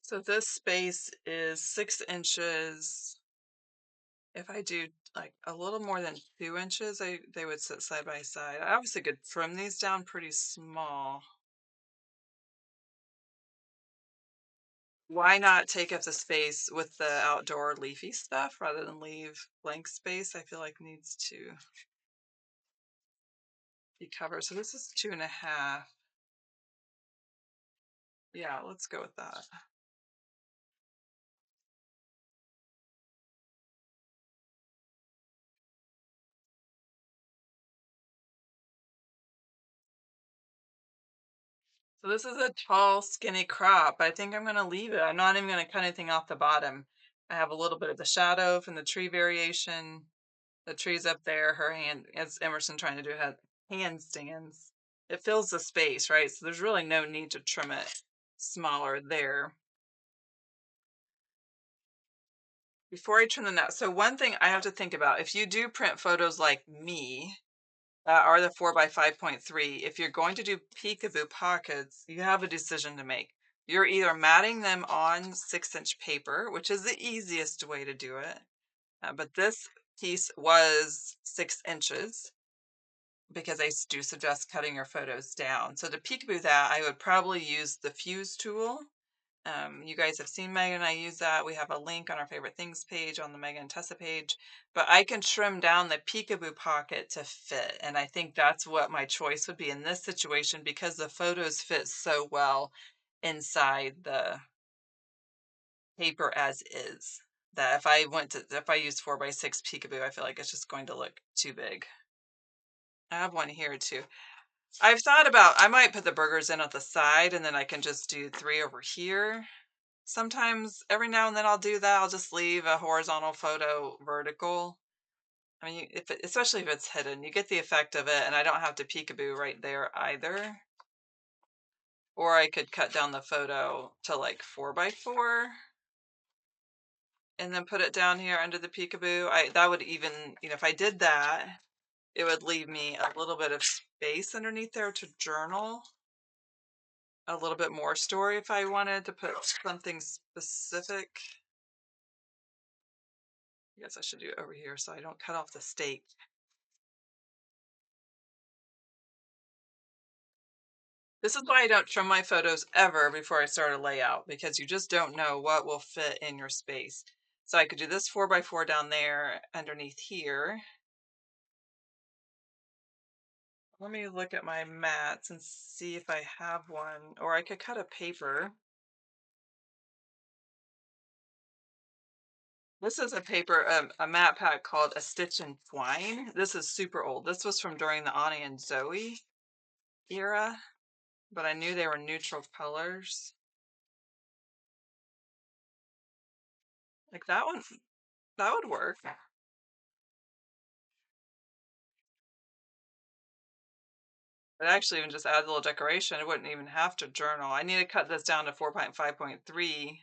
So this space is 6 inches. If I do like a little more than 2 inches, they would sit side by side. I obviously could trim these down pretty small. Why not take up the space with the outdoor leafy stuff rather than leave blank space? I feel like needs to be covered. So this is 2.5. Yeah, let's go with that. So this is a tall, skinny crop. I think I'm going to leave it. I'm not even going to cut anything off the bottom. I have a little bit of the shadow from the tree variation. The tree's up there. Her hand, it's Emerson trying to do handstands. It fills the space, right? So there's really no need to trim it smaller there. Before I trim the nut, so one thing I have to think about, if you do print photos like me, that are the 4 by 5.3, if you're going to do peekaboo pockets, you have a decision to make. You're either matting them on 6-inch paper, which is the easiest way to do it, but this piece was 6 inches because I do suggest cutting your photos down. So to peekaboo that, I would probably use the fuse tool. You guys have seen Megan and I use that. We have a link on our favorite things page on the Megan and Tessa page, but I can trim down the peekaboo pocket to fit. And I think that's what my choice would be in this situation because the photos fit so well inside the paper as is. that if I used 4x6 peekaboo, I feel like it's just going to look too big. I have one here too. I've thought about, I might put the burgers in at the side and then I can just do 3 over here. Sometimes, every now and then I'll do that. I'll just leave a horizontal photo vertical. I mean, especially if it's hidden, you get the effect of it and I don't have to peekaboo right there either. Or I could cut down the photo to like 4x4 and then put it down here under the peekaboo. That would even, if I did that, it would leave me a little bit of space underneath there to journal a little bit more story if I wanted to put something specific. I guess I should do it over here so I don't cut off the stake. This is why I don't trim my photos ever before I start a layout, because you just don't know what will fit in your space. So I could do this 4x4 down there underneath here. Let me look at my mats and see if I have one, or I could cut a paper. This is a paper, a mat pack called A Stitch and Twine. This is super old. This was from during the Ani and Zoe era, but I knew they were neutral colors. Like that one, that would work. But actually even just add a little decoration. I wouldn't even have to journal. I need to cut this down to 4.5.3,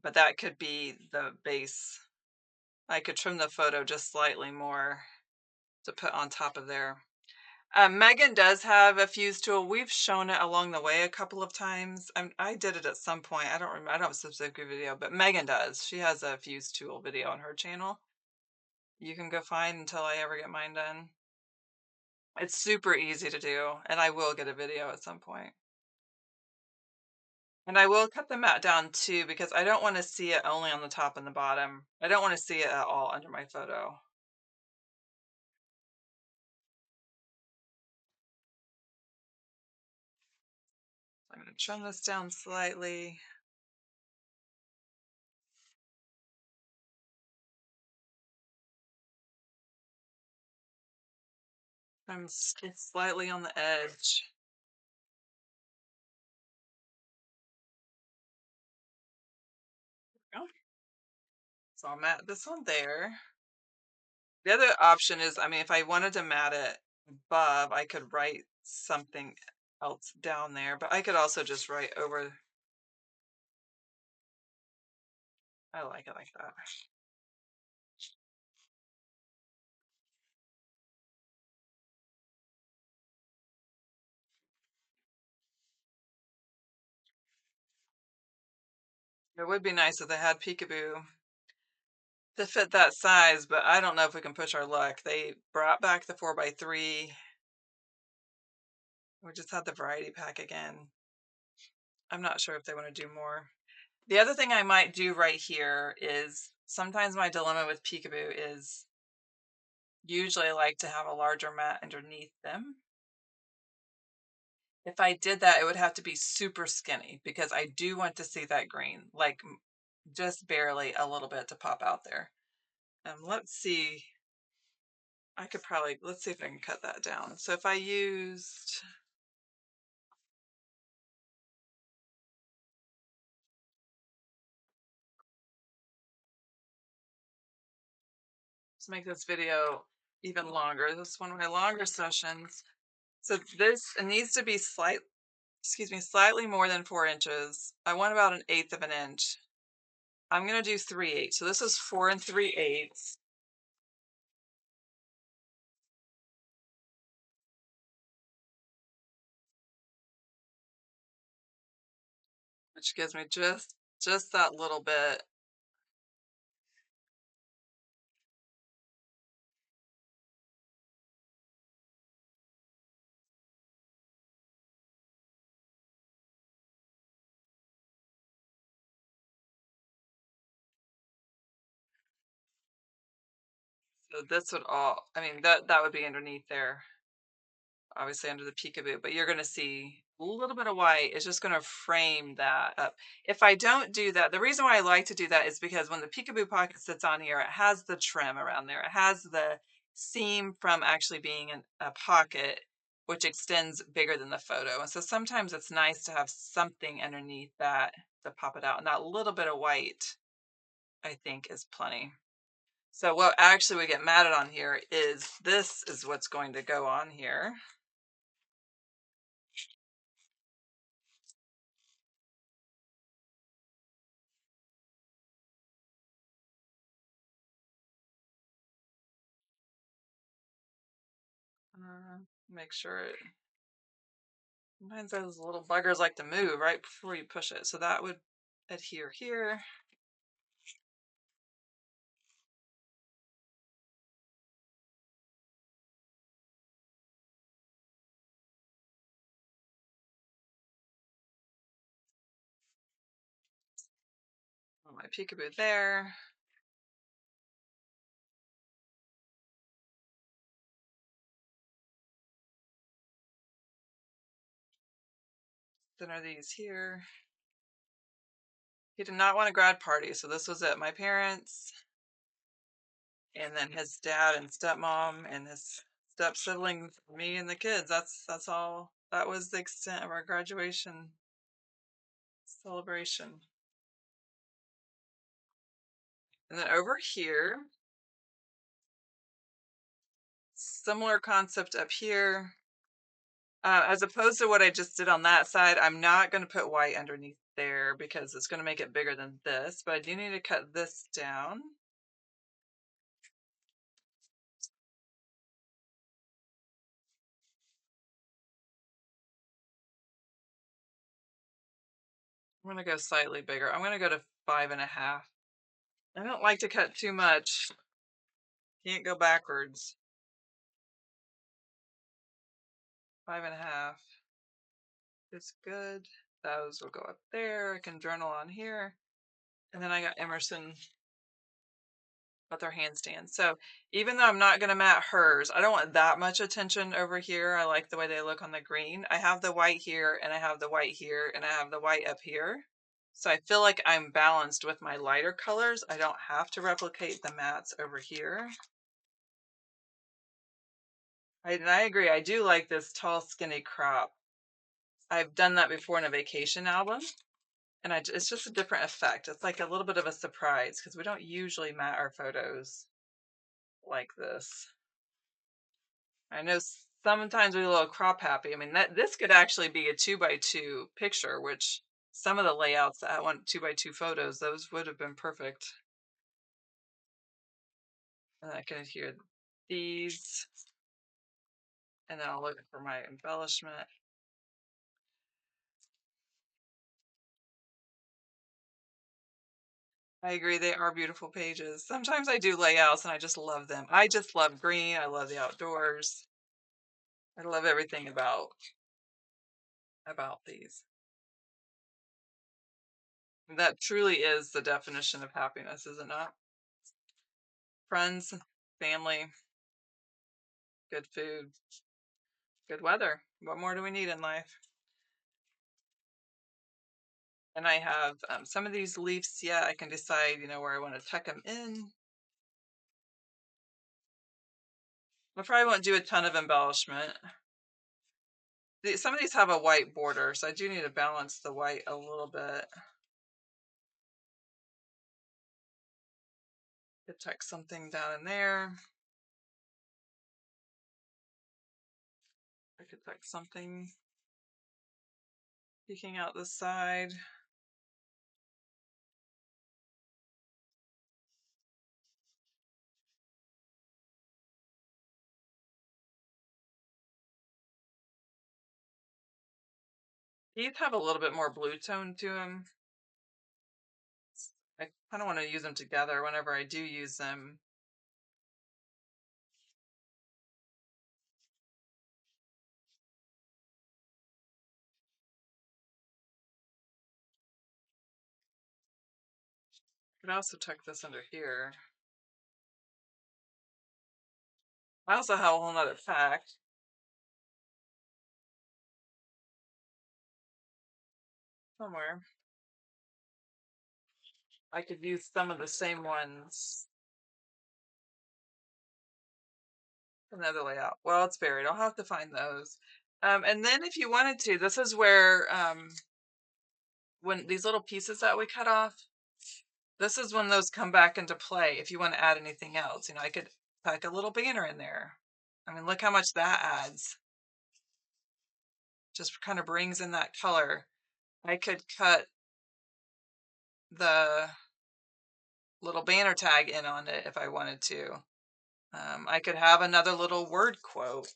but that could be the base. I could trim the photo just slightly more to put on top of there. Megan does have a fuse tool. We've shown it along the way a couple of times. I did it at some point. I don't remember. I don't have a specific video, but Megan does. She has a fuse tool video on her channel. You can go find until I ever get mine done. It's super easy to do, and I will get a video at some point. And I will cut the mat down too, because I don't want to see it only on the top and the bottom. I don't want to see it at all under my photo. I'm going to trim this down slightly. I'm still slightly on the edge. There we go. So I'll mat this one there. The other option is, I mean, if I wanted to mat it above, I could write something else down there, but I could also just write over. I like it like that. It would be nice if they had peekaboo to fit that size, but I don't know if we can push our luck. They brought back the 4x3. We just had the variety pack again. I'm not sure if they want to do more. The other thing I might do right here is, sometimes my dilemma with peekaboo is usually I like to have a larger mat underneath them. If I did that, it would have to be super skinny because I do want to see that green, like just barely a little bit to pop out there. Let's see. Let's see if I can cut that down. So if I used, let's make this video even longer. This is one of my longer sessions. So it needs to be slightly more than 4 inches. I want about 1/8 of an inch. I'm going to do 3/8. So this is 4 3/8. Which gives me just that little bit. So this would all, I mean, that would be underneath there, obviously under the peekaboo, but you're going to see A little bit of white is just going to frame that up. If I don't do that, the reason why I like to do that is because when the peekaboo pocket sits on here, it has the trim around there. It has the seam from actually being a pocket, which extends bigger than the photo. And so sometimes it's nice to have something underneath that to pop it out. And that little bit of white, I think, is plenty. So what actually we get matted on here is this is what's going to go on here. Make sure it, sometimes those little buggers like to move right before you push it. So that would adhere here. My peekaboo there. Center these here. He did not want a grad party, so this was it. My parents, and then his dad and stepmom, and his step sibling, me and the kids. That's all. That was the extent of our graduation celebration. And then over here, similar concept up here. As opposed to what I just did on that side, I'm not going to put white underneath there because it's going to make it bigger than this, but I do need to cut this down. I'm going to go slightly bigger. I'm going to go to 5.5. I don't like to cut too much. Can't go backwards. 5.5 is good. Those will go up there. I can journal on here. And then I got Emerson with our handstand. So even though I'm not going to mat hers, I don't want that much attention over here. I like the way they look on the green. I have the white here, and I have the white here, and I have the white up here. So I feel like I'm balanced with my lighter colors. I don't have to replicate the mattes over here. And I agree. I do like this tall, skinny crop. I've done that before in a vacation album, and it's just a different effect. It's like a little bit of a surprise because we don't usually mat our photos like this. I know sometimes we're a little crop happy. I mean, this could actually be a 2x2 picture, which some of the layouts that want 2x2 photos, those would have been perfect. And I can adhere these, and then I'll look for my embellishment. I agree, they are beautiful pages. Sometimes I do layouts and I just love them. I just love green. I love the outdoors. I love everything about these. That truly is the definition of happiness, is it not? Friends, family, good food, good weather. What more do we need in life? And I have some of these leaves yet. I can decide, where I want to tuck them in. I probably won't do a ton of embellishment. Some of these have a white border, so I do need to balance the white a little bit. Could tuck something down in there. I could tuck something peeking out the side. These have a little bit more blue tone to them. I kind of want to use them together whenever I do use them. I could also tuck this under here. I also have a whole nother pack. somewhere. I could use some of the same ones. Another layout. Well, it's buried. I'll have to find those. And then if you wanted to, this is where when these little pieces that we cut off, this is when those come back into play. If you want to add anything else, I could tuck a little banner in there. I mean, look how much that adds. Just kind of brings in that color. I could cut the little banner tag in on it if I wanted to. I could have another little word quote.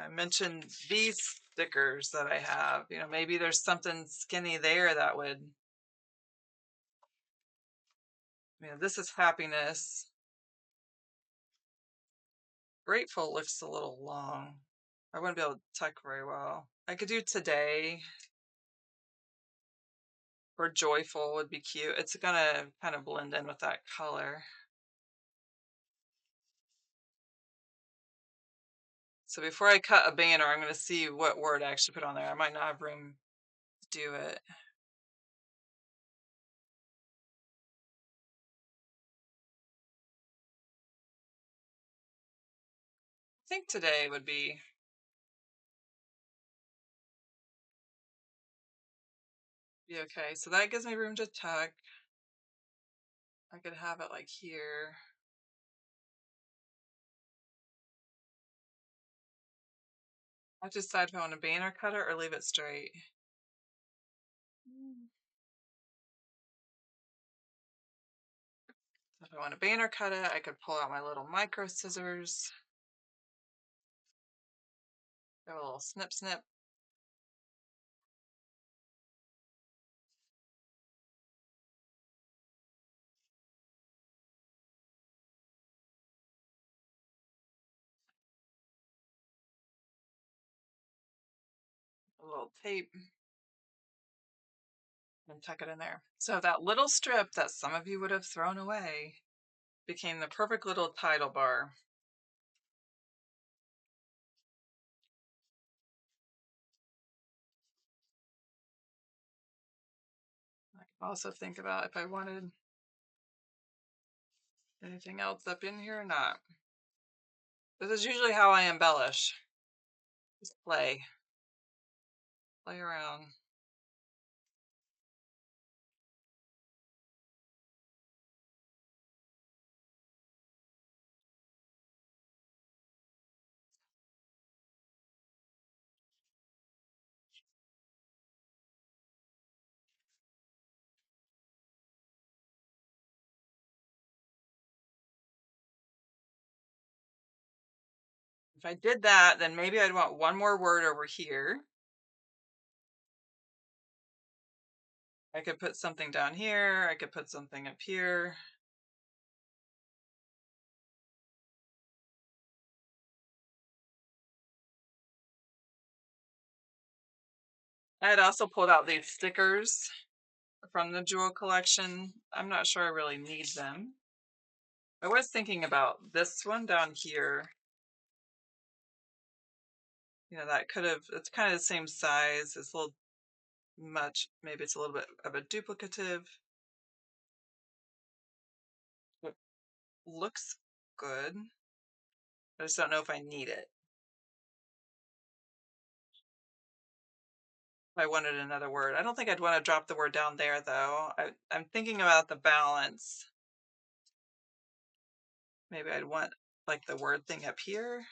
I mentioned these stickers that I have. Maybe there's something skinny there that would, this is happiness. Grateful looks a little long. I wouldn't be able to tuck very well. I could do today, or joyful would be cute. It's gonna kind of blend in with that color. So before I cut a banner, I'm gonna see what word I actually put on there. I might not have room to do it. I think today would be okay. So that gives me room to tuck. I could have it like here. I have to decide if I want a banner cutter or leave it straight. If I want a banner cut it, I could pull out my little micro scissors. Have a little snip snip. A little tape. And tuck it in there. So that little strip that some of you would have thrown away became the perfect little title bar. I could also think about if I wanted anything else up in here or not. This is usually how I embellish. Just play around. If I did that, then maybe I'd want one more word over here. I could put something down here. I could put something up here. I had also pulled out these stickers from the jewel collection. I'm not sure I really need them. I was thinking about this one down here. That could have, it's kind of the same size. It's a little much, maybe it's a little bit of a duplicative. It looks good. I just don't know if I need it. If I wanted another word. I don't think I'd want to drop the word down there though. I'm thinking about the balance. Maybe I'd want like the word thing up here.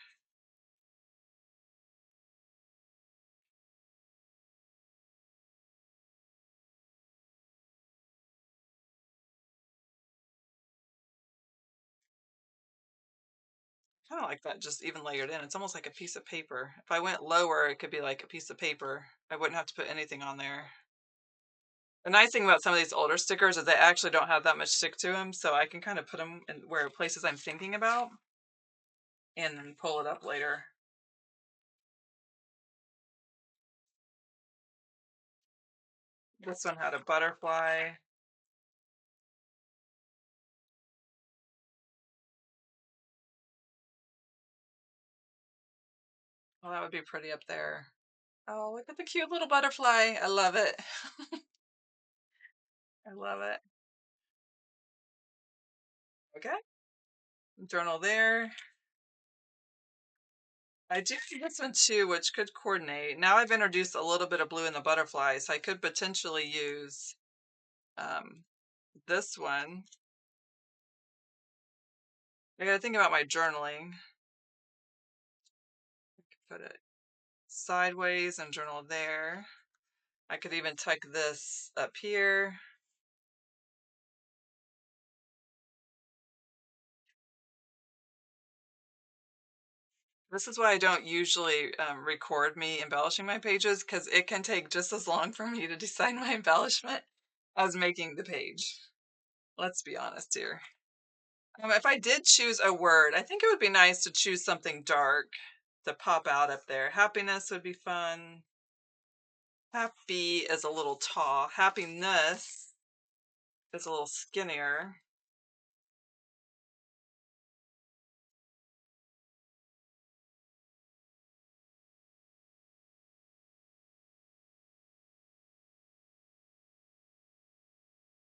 Kind of like that, just even layered in. It's almost like a piece of paper. If I went lower, it could be like a piece of paper. I wouldn't have to put anything on there. The nice thing about some of these older stickers is they actually don't have that much stick to them, so I can kind of put them in where places I'm thinking about and then pull it up later. This one had a butterfly. Well, that would be pretty up there. Oh, look at the cute little butterfly. I love it. I love it. Okay. Journal there. I do see this one too, which could coordinate. Now I've introduced a little bit of blue in the butterflies. So I could potentially use um, this one. I gotta think about my journaling. I could put it sideways and journal there. I could even tuck this up here. This is why I don't usually record me embellishing my pages, because it can take just as long for me to decide my embellishment as making the page. Let's be honest here. If I did choose a word, I think it would be nice to choose something dark to pop out up there. Happiness would be fun. Happy is a little tall. Happiness is a little skinnier.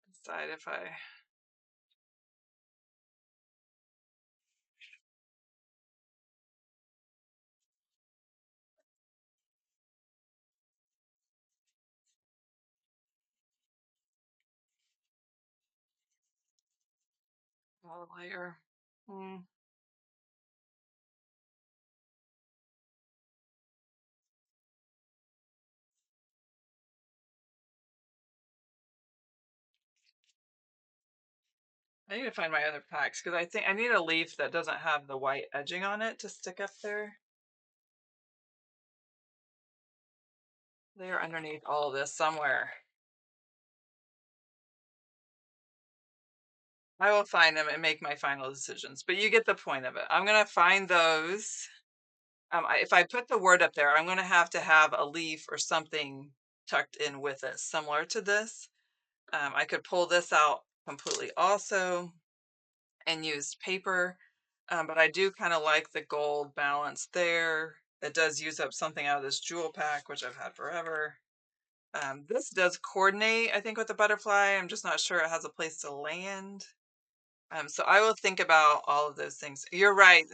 Decide if I all layer. Hmm. I need to find my other packs because I think I need a leaf that doesn't have the white edging on it to stick up there. They're underneath all of this somewhere. I will find them and make my final decisions, but you get the point of it. I'm going to find those. If I put the word up there, I'm going to have a leaf or something tucked in with it, similar to this. I could pull this out completely also and use paper, but I do kind of like the gold balance there. It does use up something out of this jewel pack, which I've had forever. This does coordinate, I think, with the butterfly. I'm just not sure it has a place to land. So I will think about all of those things. You're right.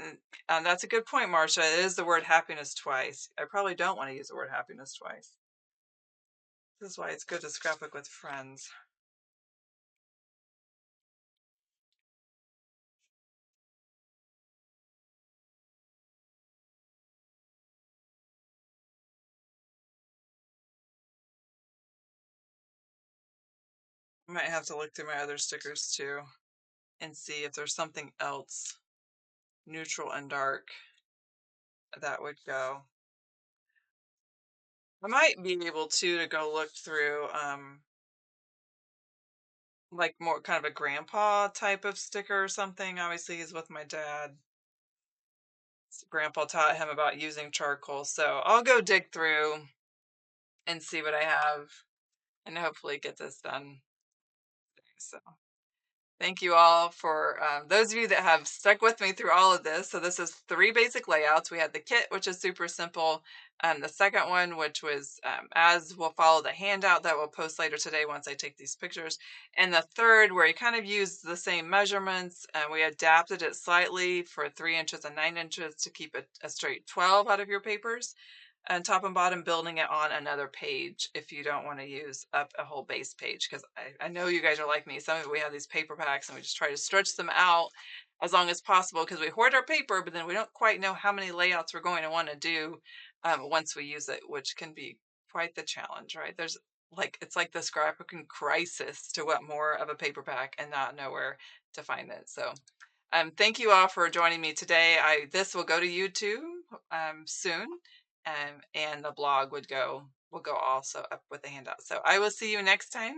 And that's a good point, Marcia. It is the word happiness twice. I probably don't want to use the word happiness twice. This is why it's good to scrapbook with friends. I might have to look through my other stickers too and see if there's something else neutral and dark that would go. I might be able to go look through like more kind of a grandpa type of sticker or something. Obviously he's with my dad. Grandpa taught him about using charcoal, so I'll go dig through and see what I have and hopefully get this done. So thank you all for those of you that have stuck with me through all of this. So this is 3 basic layouts. We had the kit, which is super simple. The second one, which was as we'll follow the handout that we'll post later today once I take these pictures. And the third, where you kind of use the same measurements, and we adapted it slightly for 3 inches and 9 inches to keep it a straight 12 out of your papers. And top and bottom, building it on another page if you don't want to use up a whole base page, because I know you guys are like me. Some of we have these paper packs and we just try to stretch them out as long as possible because we hoard our paper, but then we don't quite know how many layouts we're going to want to do once we use it, which can be quite the challenge, right? There's like, it's like the scrapbooking crisis to want more of a paper pack and not know where to find it. So thank you all for joining me today. This will go to YouTube soon, and the blog will go also up with the handout. So I will see you next time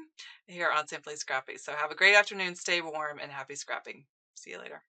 here on Simply Scrappy. So have a great afternoon, stay warm, and happy scrapping. See you later.